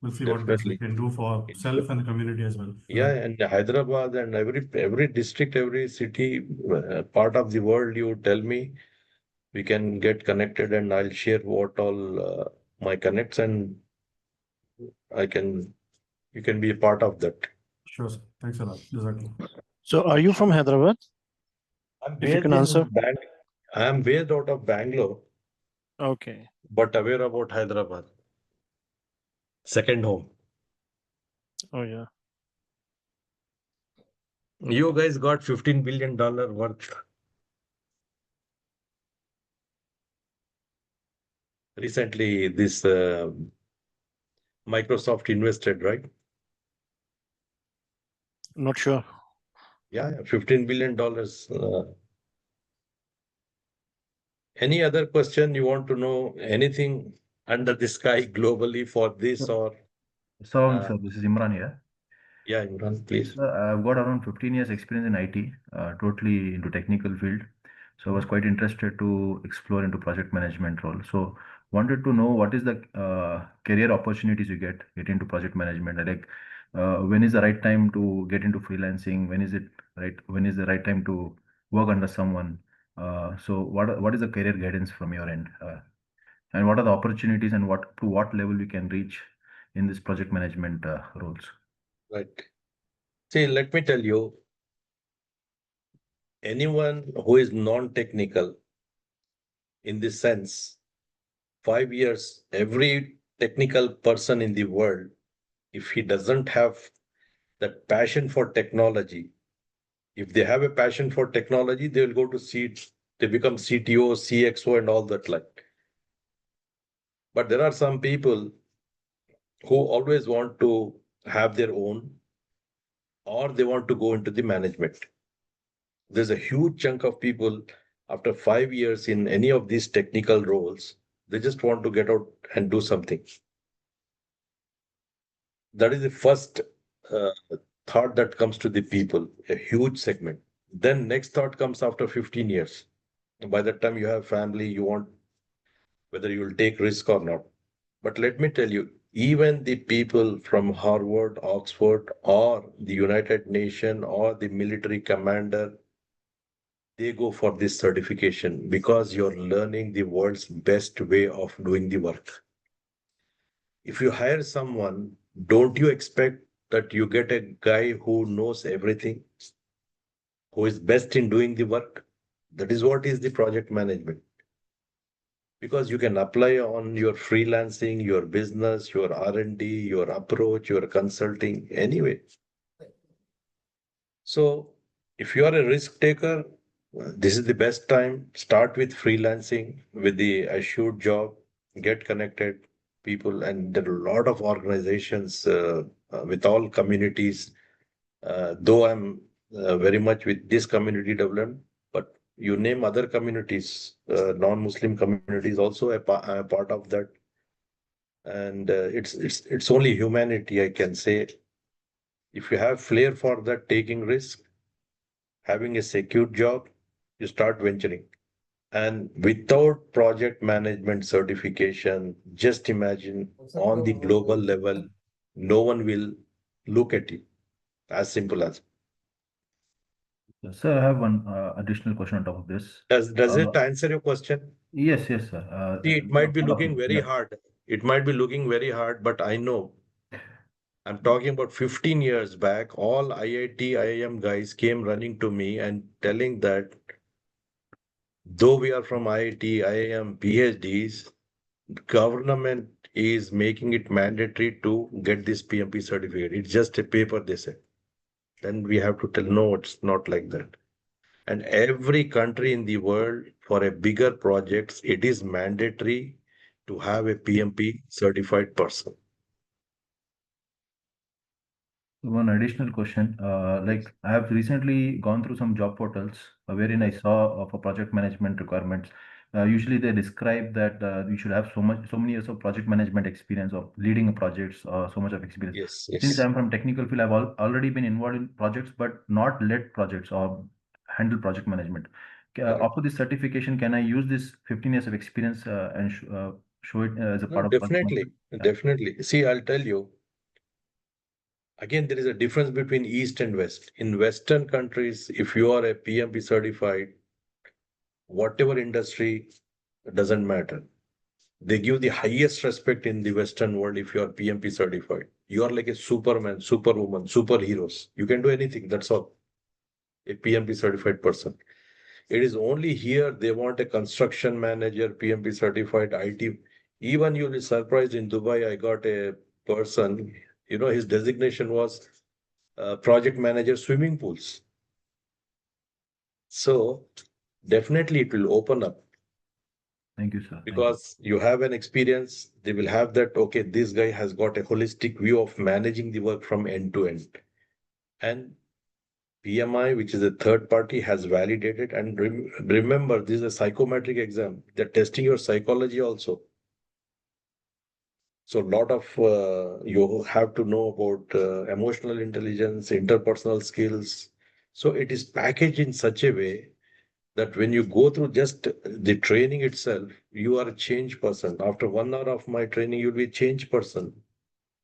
We'll see what best we can do for self and the community as well. Yeah, and Hyderabad and every district, every city, part of the world, you tell me, we can get connected, and I'll share what all my connects, and you can be a part of that. Sure, sir. Thanks a lot. Jazakallah. So are you from Hyderabad? If you can answer. I am based out of Bangalore. Okay. But aware about Hyderabad. Second home. Oh, yeah. You guys got $15 billion worth. Recently, this Microsoft invested, right? Not sure. Yeah, $15 billion. Any other question you want to know? Anything under the sky globally for this or? So, sir, this is Imran here. Yeah, Imran, please. Sir, I've got around 15 years experience in IT, totally into technical field. So I was quite interested to explore into project management role. So wanted to know what is the career opportunities you get into project management. Like when is the right time to get into freelancing? When is it right? When is the right time to work under someone? So what is the career guidance from your end? And what are the opportunities and to what level we can reach in this project management roles? Right. See, let me tell you, anyone who is non-technical in this sense, 5 years, every technical person in the world, if he doesn't have that passion for technology, if they have a passion for technology, they will go to they become CTO, CXO and all that like. But there are some people who always want to have their own, or they want to go into the management. There's a huge chunk of people after 5 years in any of these technical roles, they just want to get out and do something. That is the first thought that comes to the people, a huge segment. Then next thought comes after 15 years. By that time you have family, you want whether you will take risk or not. But let me tell you, even the people from Harvard, Oxford, or the United Nations or the military commander, they go for this certification because you're learning the world's best way of doing the work. If you hire someone, don't you expect that you get a guy who knows everything, who is best in doing the work. That is what is the project management. Because you can apply on your freelancing, your business, your R&D, your approach, your consulting, anyway. So if you are a risk taker, this is the best time. Start with freelancing with the assured job, get connected people, and there are a lot of organizations with all communities. Though I'm very much with this community development, but you name other communities, non-Muslim communities also a part of that. And it's only humanity, I can say. If you have flair for that, taking risk, having a secure job, you start venturing. And without project management certification, just imagine on the global level, no one will look at you. As simple as. Sir, I have one additional question on top of this. Does it answer your question? Yes, yes, sir. See, it might be Follow-up, looking very yeah. hard. It might be looking very hard, but I know. I'm talking about 15 years back, all IIT, IIM guys came running to me and telling that though we are from IIT, IIM, PhDs, government is making it mandatory to get this PMP certificate. It's just a paper, they said. Then we have to tell, no, it's not like that. And every country in the world, for a bigger projects, it is mandatory to have a PMP certified person. One additional question, like I have recently gone through some job portals wherein I saw for project management requirements. Usually they describe that you should have so many years of project management experience of leading projects, so much of experience. Yes, Since yes. I'm from technical field, I've already been involved in projects, but not led projects or handle project management. After this certification, can I use this 15 years of experience and show it as a part of project Definitely, management? definitely. See, I'll tell you. Again, there is a difference between East and West. In Western countries, if you are a PMP certified, whatever industry, doesn't matter. They give the highest respect in the Western world if you are PMP certified. You are like a Superman, Superwoman, superheroes. You can do anything, that's all. A PMP certified person. It is only here they want a construction manager, PMP certified, IT. Even you'll be surprised in Dubai, I got a person, his designation was project manager swimming pools. So definitely it will open up. Thank you, sir. Because you have an experience, they will have that, okay, this guy has got a holistic view of managing the work from end to end. And PMI, which is a third party, has validated. And remember, this is a psychometric exam. They're testing your psychology also. So a lot of you have to know about emotional intelligence, interpersonal skills. So it is packaged in such a way that when you go through just the training itself, you are a changed person. After 1 hour of my training, you'll be a changed person.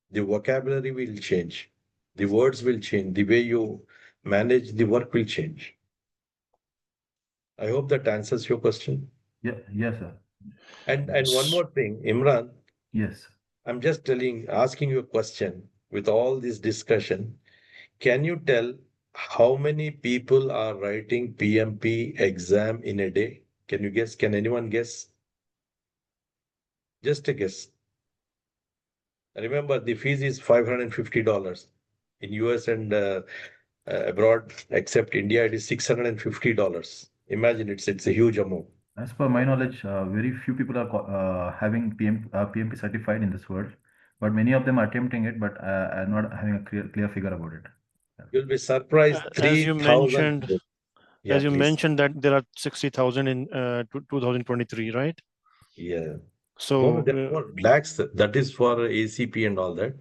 The vocabulary will change. The words will change. The way you manage the work will change. I hope that answers your question. Yeah, yes, sir. And one more thing, Imran. Yes. I'm just asking you a question with all this discussion. Can you tell how many people are writing PMP exam in a day? Can you guess? Can anyone guess? Just a guess. Remember, the fees is $550 in US and abroad, except India, it is $650. Imagine it's a huge amount. As per my knowledge, very few people are having PMP certified in this world, but many of them are attempting it, but I'm not having a clear figure about it. You'll be surprised. As you 3,000. mentioned, Yeah, as you please. mentioned that there are 60,000 in 2023, right? Yeah. So No, there are more lakhs. That is for ACP and all that.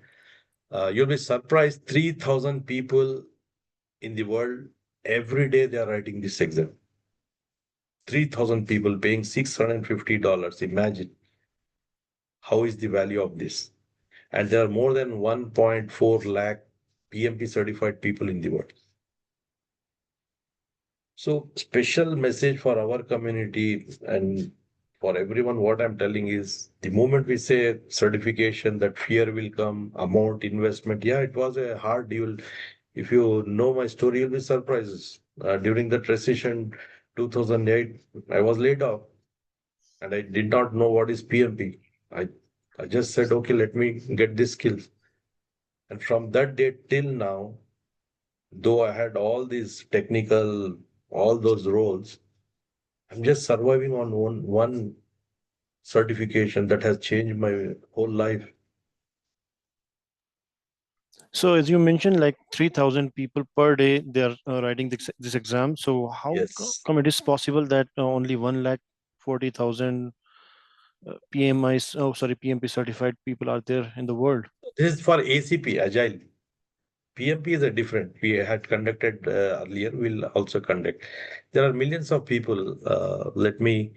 You'll be surprised. 3,000 people in the world every day they are writing this exam. 3,000 people paying $650. Imagine how is the value of this. And there are more than 1.4 lakh PMP certified people in the world. So special message for our community and For everyone, what I'm telling is the moment we say certification, that fear will come, amount, investment. Yeah, it was a hard deal. If you know my story, you'll be surprised. During the recession 2008, I was laid off and I did not know what is PMP. I just said, okay, let me get this skills. And from that day till now, though I had all these technical, all those roles, I'm just surviving on one certification that has changed my whole life. So as you mentioned, like 3,000 people per day, they are writing this exam. So how Yes. come it is possible that only 1,40,000 PMP certified people are there in the world? This is for ACP, Agile. PMP is a different. We had conducted earlier, we'll also conduct. There are millions of people. Let me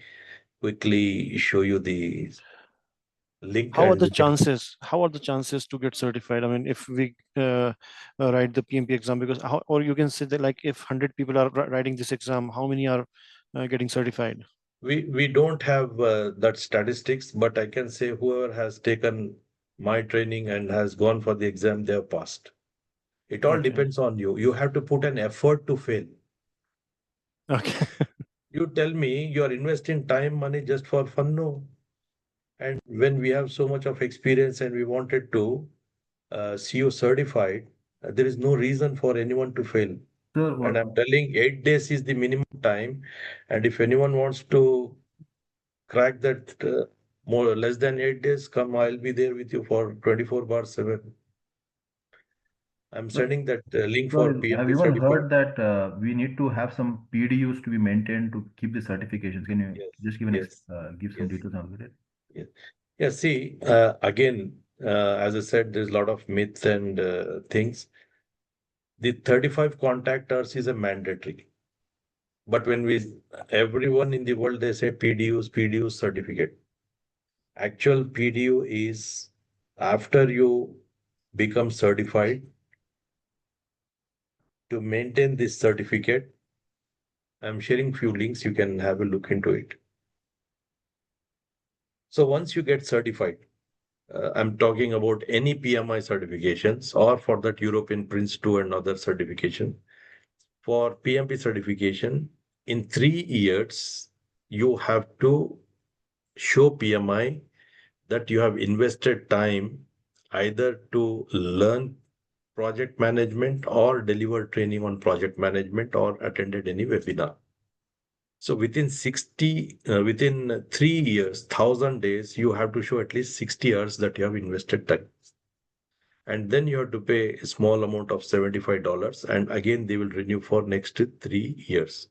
quickly show you the link How are and the we can. chances? How are the chances to get certified? I mean, if we write the PMP exam, because or you can say that like if 100 people are writing this exam, how many are getting certified? We don't have that statistics, but I can say whoever has taken my training and has gone for the exam, they have passed. It all Okay. depends on you. You have to put an effort to fail. Okay. You tell me you are investing time, money just for fun, no. And when we have so much of experience and we wanted to see you certified, there is no reason for anyone to fail. Sir, And I'm telling 8 days is the minimum time. And if anyone wants to crack that more less than 8 days, come, I'll be there with you for 24/7. I'm sending that link for sir, I've PMP even certified. heard that we need to have some PDUs to be maintained to keep the certifications. Can you Yes, just yes, give some yes, details on it? yes. Yeah, see, again, as I said, there's a lot of myths and things. The 35 contact hours is a mandatory. But when everyone in the world, they say PDUs certificate. Actual PDU is after you become certified, to maintain this certificate. I'm sharing few links, you can have a look into it. So once you get certified, I'm talking about any PMI certifications or for that European Prince 2 and other certification. For PMP certification, in 3 years, you have to show PMI that you have invested time either to learn project management or deliver training on project management or attended any webinar. So within 3 years, 1,000 days, you have to show at least 60 hours that you have invested time. And then you have to pay a small amount of $75. And again, they will renew for next 3 years.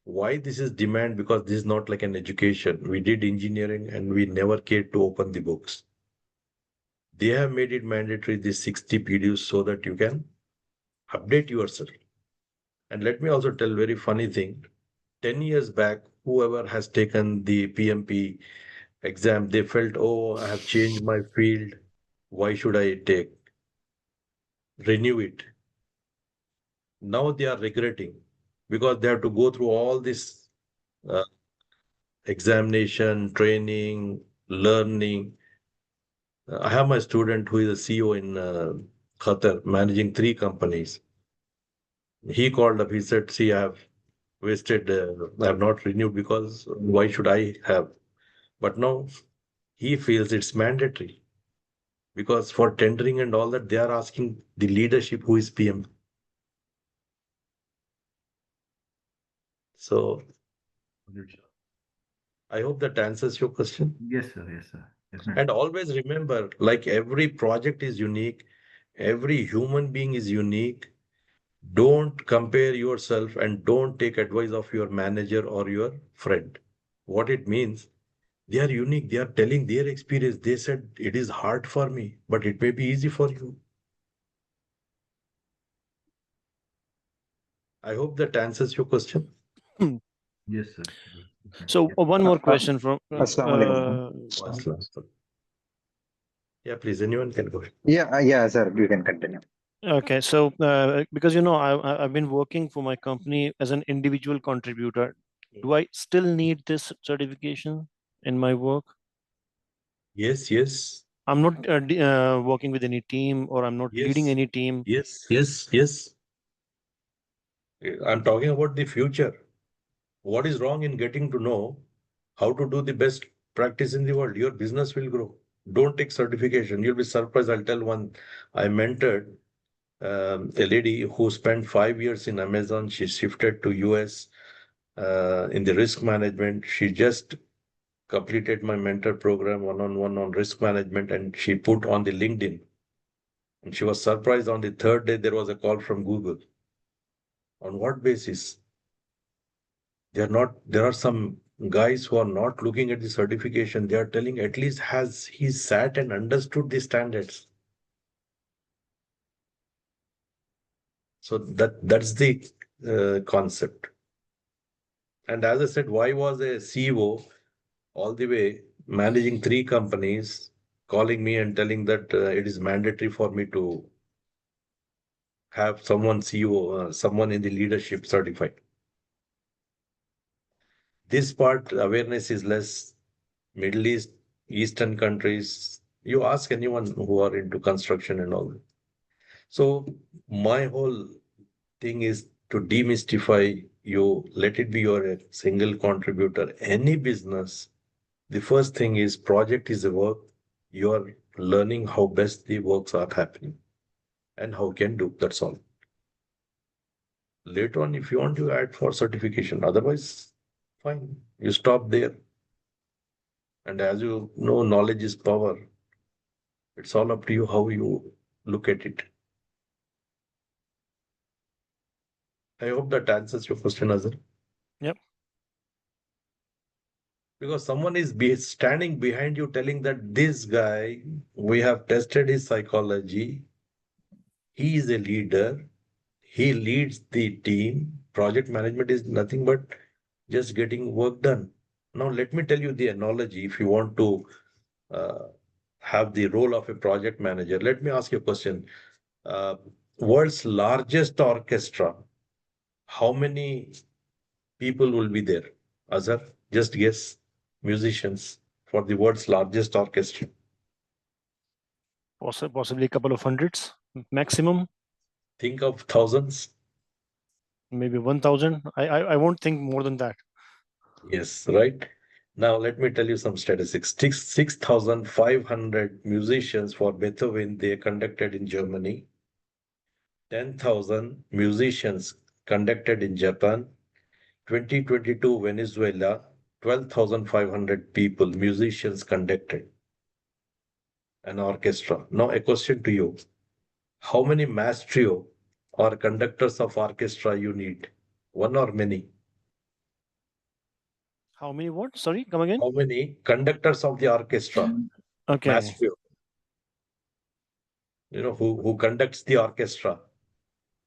Why this is demand? Because this is not like an education. We did engineering and we never cared to open the books. They have made it mandatory, this 60 PDUs, so that you can update yourself. And let me also tell very funny thing. 10 years back, whoever has taken the PMP exam, they felt, oh, I have changed my field. Why should I renew it? Now they are regretting because they have to go through all this uh, examination, training, learning. I have my student who is a CEO in Qatar, managing 3 companies. He called up, he said, see, I have wasted, I have not renewed because why should I have? But now he feels it's mandatory because for tendering and all that, they are asking the leadership who is PM. So I hope that answers your question. Yes, sir. Yes, sir. Definitely. And always remember, like every project is unique, every human being is unique. Don't compare yourself and don't take advice of your manager or your friend. What it means, they are unique. They are telling their experience. They said it is hard for me, but it may be easy for you. I hope that answers your question. Yes, sir. So one more question from Aslam. Yeah, please, anyone can go ahead. Yeah, sir, you can continue. Okay, so because I've been working for my company as an individual contributor. Do I still need this certification? in my work? Yes, yes. I'm not working with any team, or I'm not leading Yes. any team. Yes, yes, yes. I'm talking about the future. What is wrong in getting to know how to do the best practice in the world? Your business will grow. Don't take certification. You'll be surprised. I'll tell one. I mentored a lady who spent 5 years in Amazon. She shifted to US in the risk management. She just completed my mentor program one-on-one on risk management, and she put on the LinkedIn. And she was surprised on the third day there was a call from Google. On what basis? There are some guys who are not looking at the certification. They are telling at least has he sat and understood the standards. So that's the concept. And as I said, why was a CEO all the way managing 3 companies calling me and telling that it is mandatory for me to have someone CEO, someone in the leadership certified. This part awareness is less. Middle East, Eastern countries, you ask anyone who are into construction and all. So my whole thing is to demystify you, let it be your a single contributor, any business. The first thing is project is a work. You're learning how best the works are happening and how can do. That's all. Later on, if you want to add for certification, otherwise, fine. You stop there. And as you know, knowledge is power. It's all up to you how you look at it. I hope that answers your question, Azhar. Yep. Because someone is standing behind you telling that this guy, we have tested his psychology. He is a leader. He leads the team. Project management is nothing but just getting work done. Now, let me tell you the analogy if you want to have the role of a project manager. Let me ask you a question. Uh, World's largest orchestra, how many people will be there? Azhar, just guess. Musicians for the world's largest orchestra. Possibly a couple of hundreds maximum. Think of thousands. Maybe 1,000. I won't think more than that. Yes, right. Now let me tell you some statistics. 6,500 musicians for Beethoven they conducted in Germany. 10,000 musicians conducted in Japan. 2022 Venezuela. 12,500 people, musicians conducted an orchestra. Now a question to you. How many maestro or conductors of orchestra you need? One or many? How many what? Sorry, come again. How many conductors of the orchestra? Okay. Maestro. You know, who conducts the orchestra.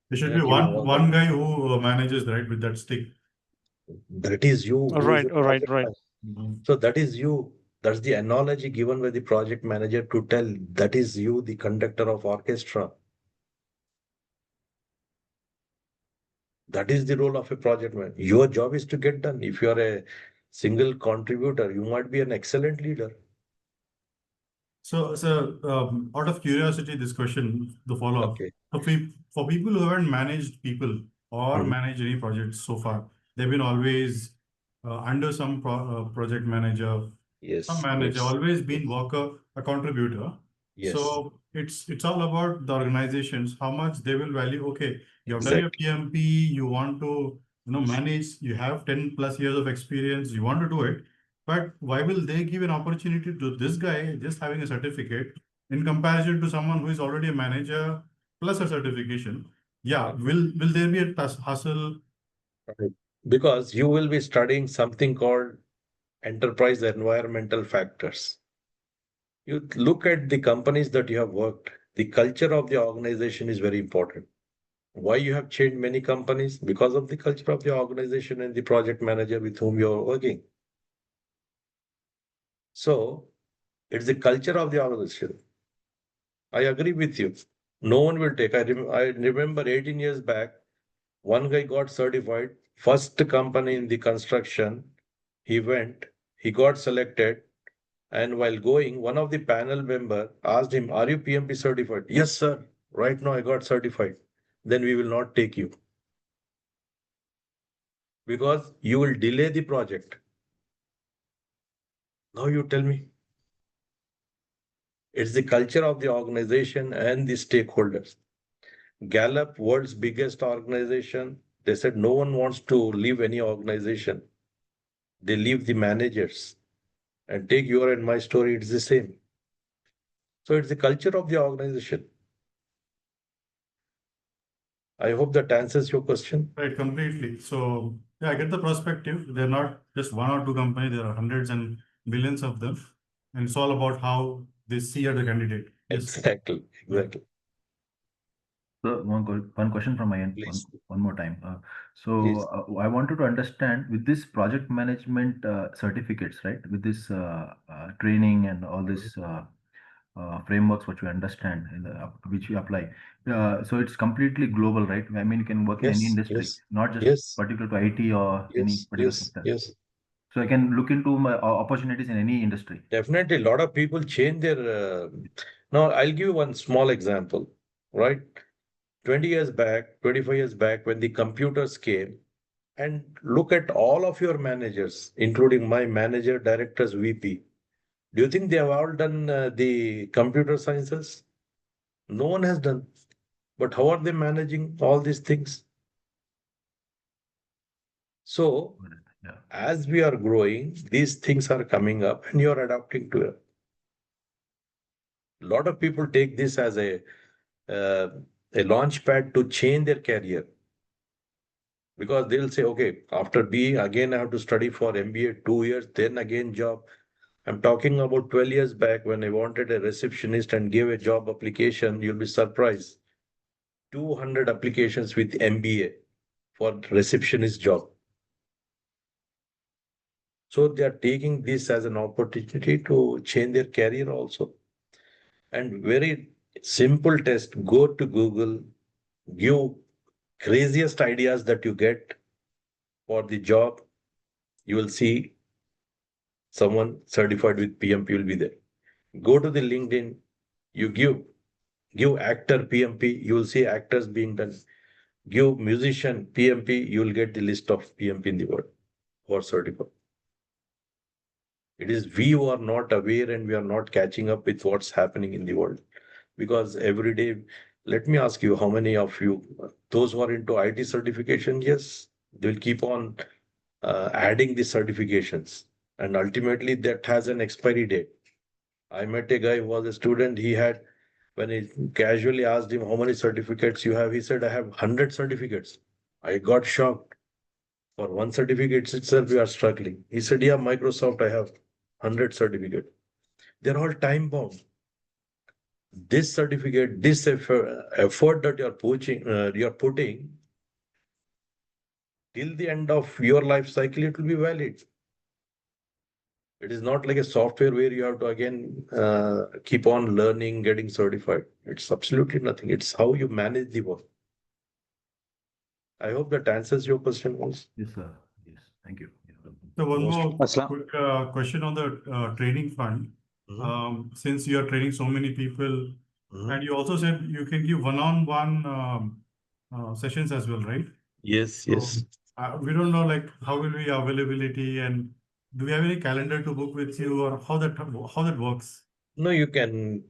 There should be one guy who manages, right, with that stick. That is you. Right. Right. So that is you. That's the analogy given by the project manager to tell that is you, the conductor of orchestra. That is the role of a project manager. Your job is to get done. If you are a single contributor, you might be an excellent leader. So, out of curiosity, this question, the follow-up. Okay. For people who haven't managed people or managed any projects so far, they've been always under some project manager, some manager, always been worker, a contributor. Yes. So it's all about the organizations, how much they will value. Okay, you have done your PMP, you want to manage, you have 10 plus years of experience, you want to do it. But why will they give an opportunity to this guy just having a certificate in comparison to someone who is already a manager plus a certification? Yeah, will there be a hustle? Right. Because you will be studying something called enterprise environmental factors. You look at the companies that you have worked, the culture of the organization is very important. Why you have changed many companies? Because of the culture of the organization and the project manager with whom you are working. So it's the culture of the organization. I agree with you. No one will take. I remember 18 years back, one guy got certified, first company in the construction. He went, He got selected. And while going, one of the panel member asked him, "Are you PMP certified?" "Yes, sir. Right now I got certified." "Then we will not take you because you will delay the project." Now you tell me. It's the culture of the organization and the stakeholders. Gallup, world's biggest organization, they said no one wants to leave any organization. They leave the managers. And take your and my story, it's the same. So it's the culture of the organization. I hope that answers your question. Right, completely. So yeah, I get the perspective. They're not just one or two companies, there are hundreds and billions of them. And it's all about how they see the candidate. Yes. Exactly. So one question from my end, one more time. I wanted to understand with this project management certificates, right? With this training and all this frameworks, which we understand in which we apply. So it's completely global, right? I mean, you can work in any industry, not just particular to IT or any particular sector. Yes. So I can look into my opportunities in any industry. Definitely, a lot of people change their. Now, I'll give you one small example, right? 20 years back, 25 years back, when the computers came, and look at all of your managers, including my manager, directors, VP. Do you think they have all done the computer sciences? No one has done. But how are they managing all these things? So, as we are growing, these things are coming up and you're adapting to it. A lot of people take this as a launch pad to change their career. Because they'll say, okay, after B, again I have to study for MBA 2 years, then again job. I'm talking about 12 years back when I wanted a receptionist and gave a job application. You'll be surprised. 200 applications with MBA for receptionist job. So they are taking this as an opportunity to change their career also. And very simple test, go to Google, give craziest ideas that you get for the job. You will see someone certified with PMP will be there. Go to the LinkedIn, you give actor PMP, you will see actors being done. Give musician PMP, you will get the list of PMP in the world who are certified. It is we who are not aware and we are not catching up with what's happening in the world. Because every day, let me ask you, how many of you, those who are into IT certification, yes, they'll keep on adding the certifications. And ultimately, that has an expiry date. I met a guy who was a student. He had, when I casually asked him how many certificates you have, he said, I have 100 certificates. I got shocked. For one certificate itself, we are struggling. He said, yeah, Microsoft, I have 100 certificates. They're all time bound. This certificate, this effort that you're putting till the end of your life cycle, it will be valid. It is not like a software where you have to again keep on learning, getting certified. It's absolutely nothing. It's how you manage the work. I hope that answers your question, Mons. Yes, sir. Yes, thank you. So one more quick question on the training front. Since you are training so many people, and you also said you can give one-on-one sessions as well, right? Yes. We don't know like how will be availability and do we have any calendar to book with you or how that works? No, you can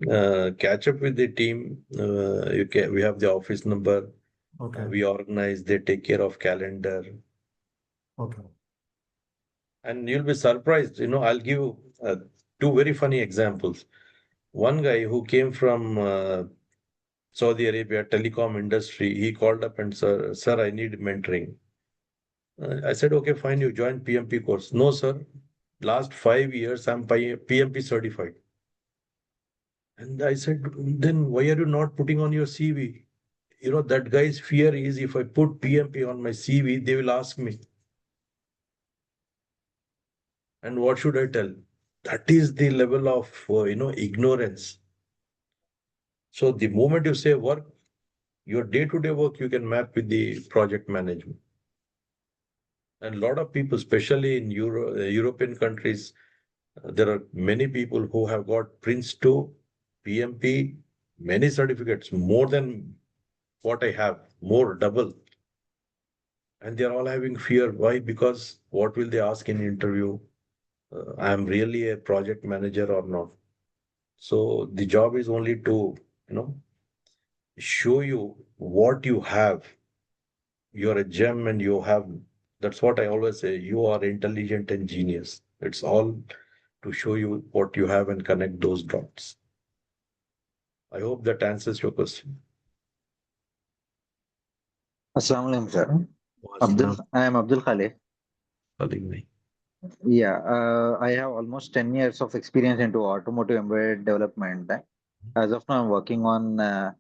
catch up with the team. We have the office number. Okay. We organize. They take care of calendar. Okay. And you'll be surprised. I'll give you two very funny examples. One guy who came from Saudi Arabia telecom industry, he called up and said, sir, I need mentoring. I said, okay, fine, you join PMP course. No, sir. Last 5 years, I'm PMP certified. And I said, then why are you not putting on your CV? That guy's fear is if I put PMP on my CV, they will ask me. And what should I tell? That is the level of, ignorance. So the moment you say work, your day-to-day work, you can map with the project management. And a lot of people, especially in European countries, there are many people who have got Prince 2, PMP, many certificates, more than what I have, more double. And they're all having fear. Why? Because what will they ask in interview? I am really a project manager or not? So the job is only to, show you what you have. You're a gem and you have, that's what I always say, you are intelligent and genius. It's all to show you what you have and connect those dots. I hope that answers your question. Assalamu alaikum, sir. I am Abdul Khalid. Yeah, I have almost 10 years of experience into automotive embedded development. As of now, I'm working on uh,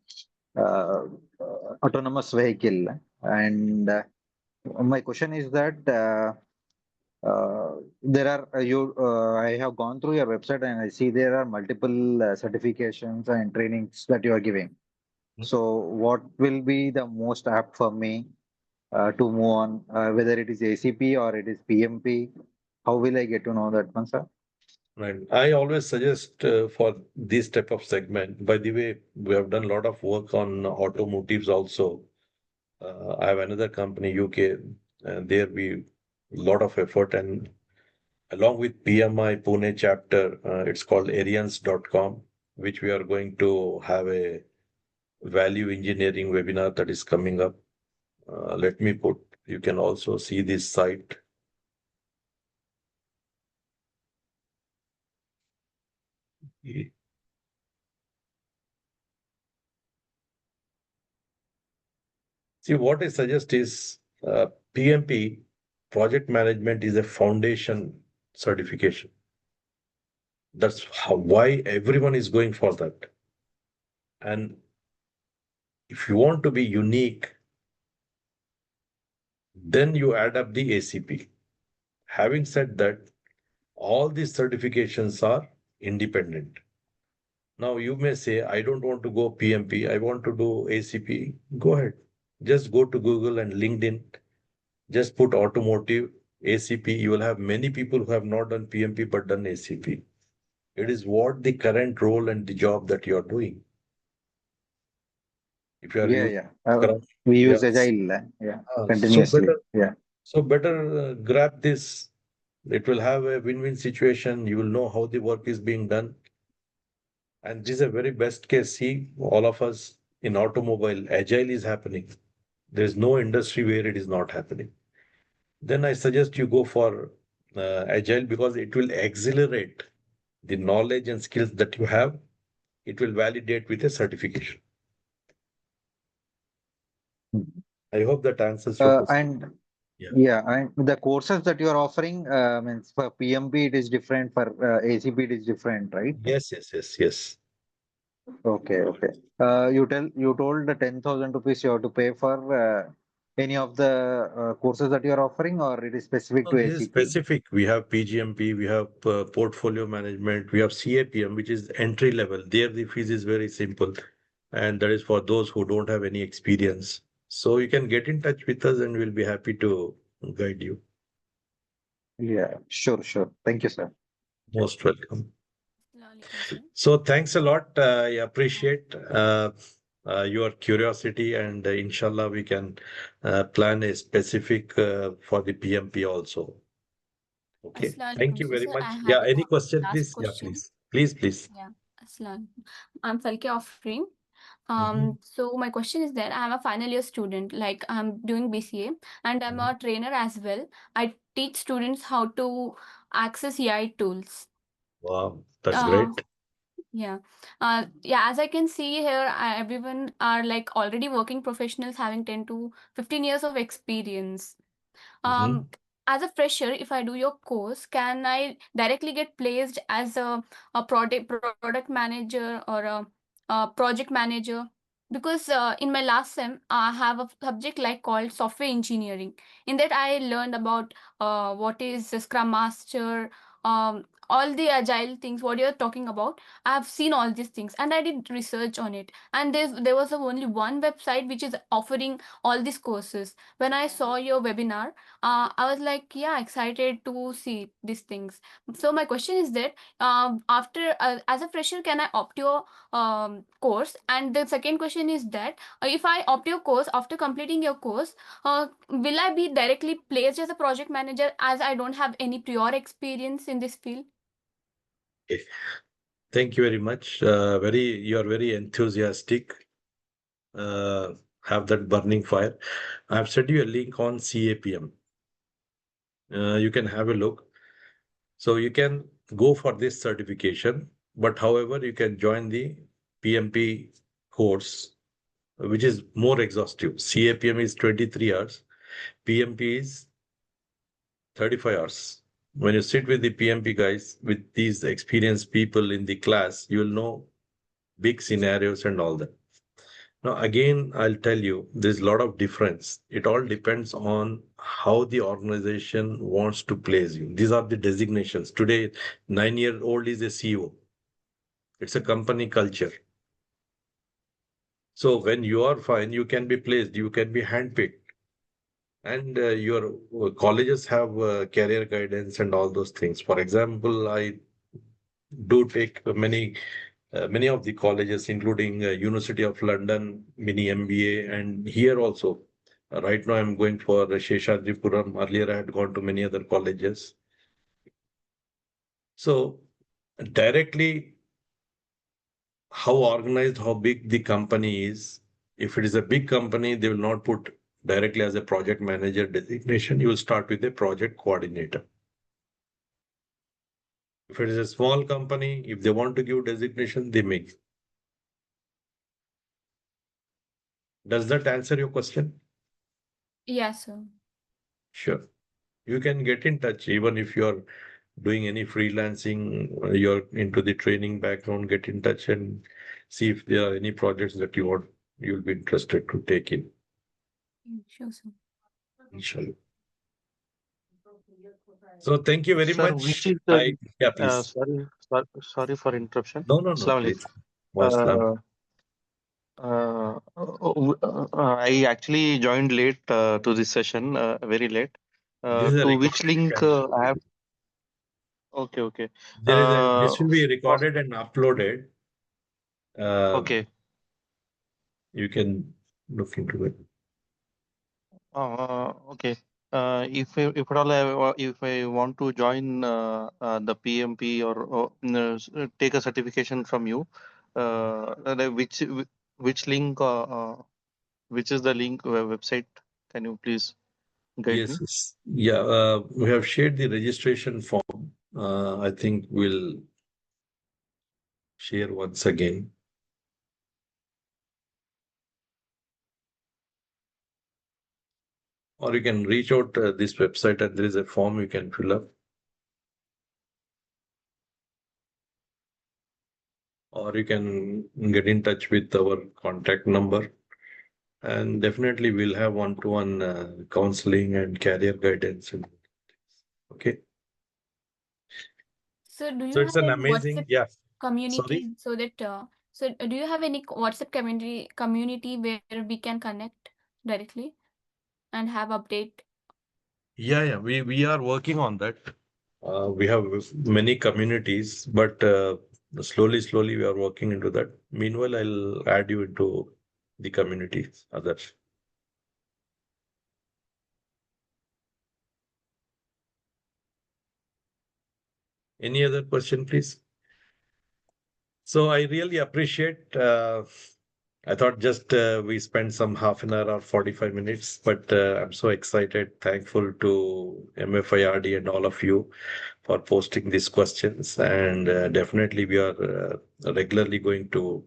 autonomous vehicle. And my question is that there are I have gone through your website and I see there are multiple certifications and trainings that you are giving. So what will be the most apt for me to move on, whether it is ACP or it is PMP? How will I get to know that one, sir? Right. I always suggest for this type of segment. By the way, we have done a lot of work on automotives also. I have another company, UK, and there we lot of effort, and along with PMI Pune chapter, it's called arians.com, which we are going to have a value engineering webinar that is coming up. Let me put, you can also see this site. See, what I suggest is PMP, project management, is a foundation certification. That's why everyone is going for that. And if you want to be unique, then you add up the ACP. Having said that, all these certifications are independent. Now you may say, I don't want to go PMP, I want to do ACP. Go ahead. Just go to Google and LinkedIn. Just put automotive ACP. You will have many people who have not done PMP but done ACP. It is what the current role and the job that you are doing. If you are Yeah. We use Agile, continuously. So better grab this. It will have a win-win situation. You will know how the work is being done. And this is a very best case. See, all of us in automobile, Agile is happening. There's no industry where it is not happening. Then I suggest you go for Agile because it will accelerate the knowledge and skills that you have. It will validate with a certification. I hope that answers your question. And and the courses that you are offering, means for PMP it is different, for ACP it is different, right? Yes. Okay. You told the 10,000 rupees you have to pay for any of the courses that you are offering, or it is specific to This is ACP? specific. We have PGMP, we have portfolio management, we have CAPM, which is entry level. There the fees is very simple. And that is for those who don't have any experience. So you can get in touch with us and we'll be happy to guide you. Yeah, sure. Thank you, sir. Most welcome. So thanks a lot. I appreciate your curiosity, and inshallah we can plan a specific for the PMP also. Okay. Thank you very much. Yeah. Any question, please? Yeah, please. Yeah. Aslan. I'm Falke Offering. So my question is that I'm a final year student, like I'm doing BCA, and I'm a trainer as well. I teach students how to access AI tools. Wow, that's great. Yeah. As I can see here, everyone are like already working professionals having 10 to 15 years of experience. As a fresher, if I do your course, can I directly get placed as a product manager or a project manager? Because in my last sem, I have a subject like called software engineering. In that, I learned about what is a Scrum Master, all the agile things what you're talking about. I've seen all these things and I did research on it, and there was only one website which is offering all these courses. When I saw your webinar, I was like, yeah, excited to see these things. So my question is that, after as a fresher, can I opt your course? And the second question is that, if I opt your course after completing your course, will I be directly placed as a project manager, as I don't have any prior experience in this field? Okay. Thank you very much. You are very enthusiastic. Have that burning fire. I've sent you a link on CAPM. You can have a look. So you can go for this certification, but however, you can join the PMP course, which is more exhaustive. CAPM is 23 hours. PMP is 35 hours. When you sit with the PMP guys, with these experienced people in the class, you will know big scenarios and all that. Now, again, I'll tell you, there's a lot of difference. It all depends on how the organization wants to place you. These are the designations. Today, 9-year-old is a CEO. It's a company culture. So when you are fine, you can be placed, you can be handpicked. And your colleges have career guidance and all those things. For example, I do take many of the colleges, including University of London, mini MBA, and here also. Right now, I'm going for Sheshadripuram. Earlier, I had gone to many other colleges. So directly, how organized, how big the company is. If it is a big company, they will not put directly as a project manager designation. You will start with a project coordinator. If it is a small company, if they want to give designation, they make. Does that answer your question? Yes, sir. Sure. You can get in touch even if you're doing any freelancing, you're into the training background, get in touch and see if there are any projects that you'll be interested to take in. Sure, sir. Inshallah. So thank you very Sir, much. which is the Yeah, please. sorry for interruption. No, Assalamu please. alaikum. I actually joined late to this session, very late. This is a To which recorded link channel. I have? Okay, okay. This will be recorded and uploaded. Okay. You can look into it. Okay. If at all if I want to join the PMP or take a certification from you, which link which is the link website? Can you please guide me? Yes. Yeah, we have shared the registration form. I think we'll share once again. Or you can reach out this website and there is a form you can fill up. Or you can get in touch with our contact number. And definitely we'll have one-to-one counseling and career guidance. Okay. So do you So it's have an any amazing, WhatsApp yeah. community, Sorry. so that do you have any WhatsApp community where we can connect directly and have update? Yeah, we are working on that. We have many communities, but slowly we are working into that. Meanwhile, I'll add you into the communities, others. Any other question, please? So I really appreciate, I thought just we spent some half an hour or 45 minutes, but I'm so excited, thankful to MFIRD and all of you for posting these questions. And definitely we are regularly going to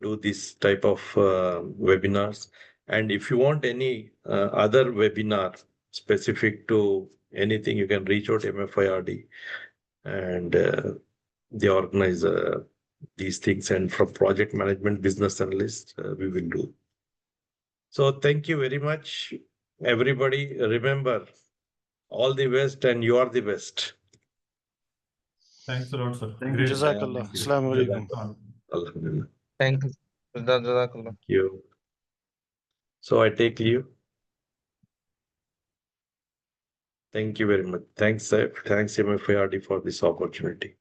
do this type of webinars. And if you want any other webinar specific to anything, you can reach out to MFIRD and they organize these things. And from project management, business analyst, we will do. So thank you very much, everybody. Remember, all the best and you are the best. Thanks a lot, sir. Thank you. Great. Jazakallah. Assalamu alaikum. Alhamdulillah. Thank you. Jazakallah. Thank you. So I take leave. Thank you very much. Thanks, Syed. Thanks, MFIRD, for this opportunity.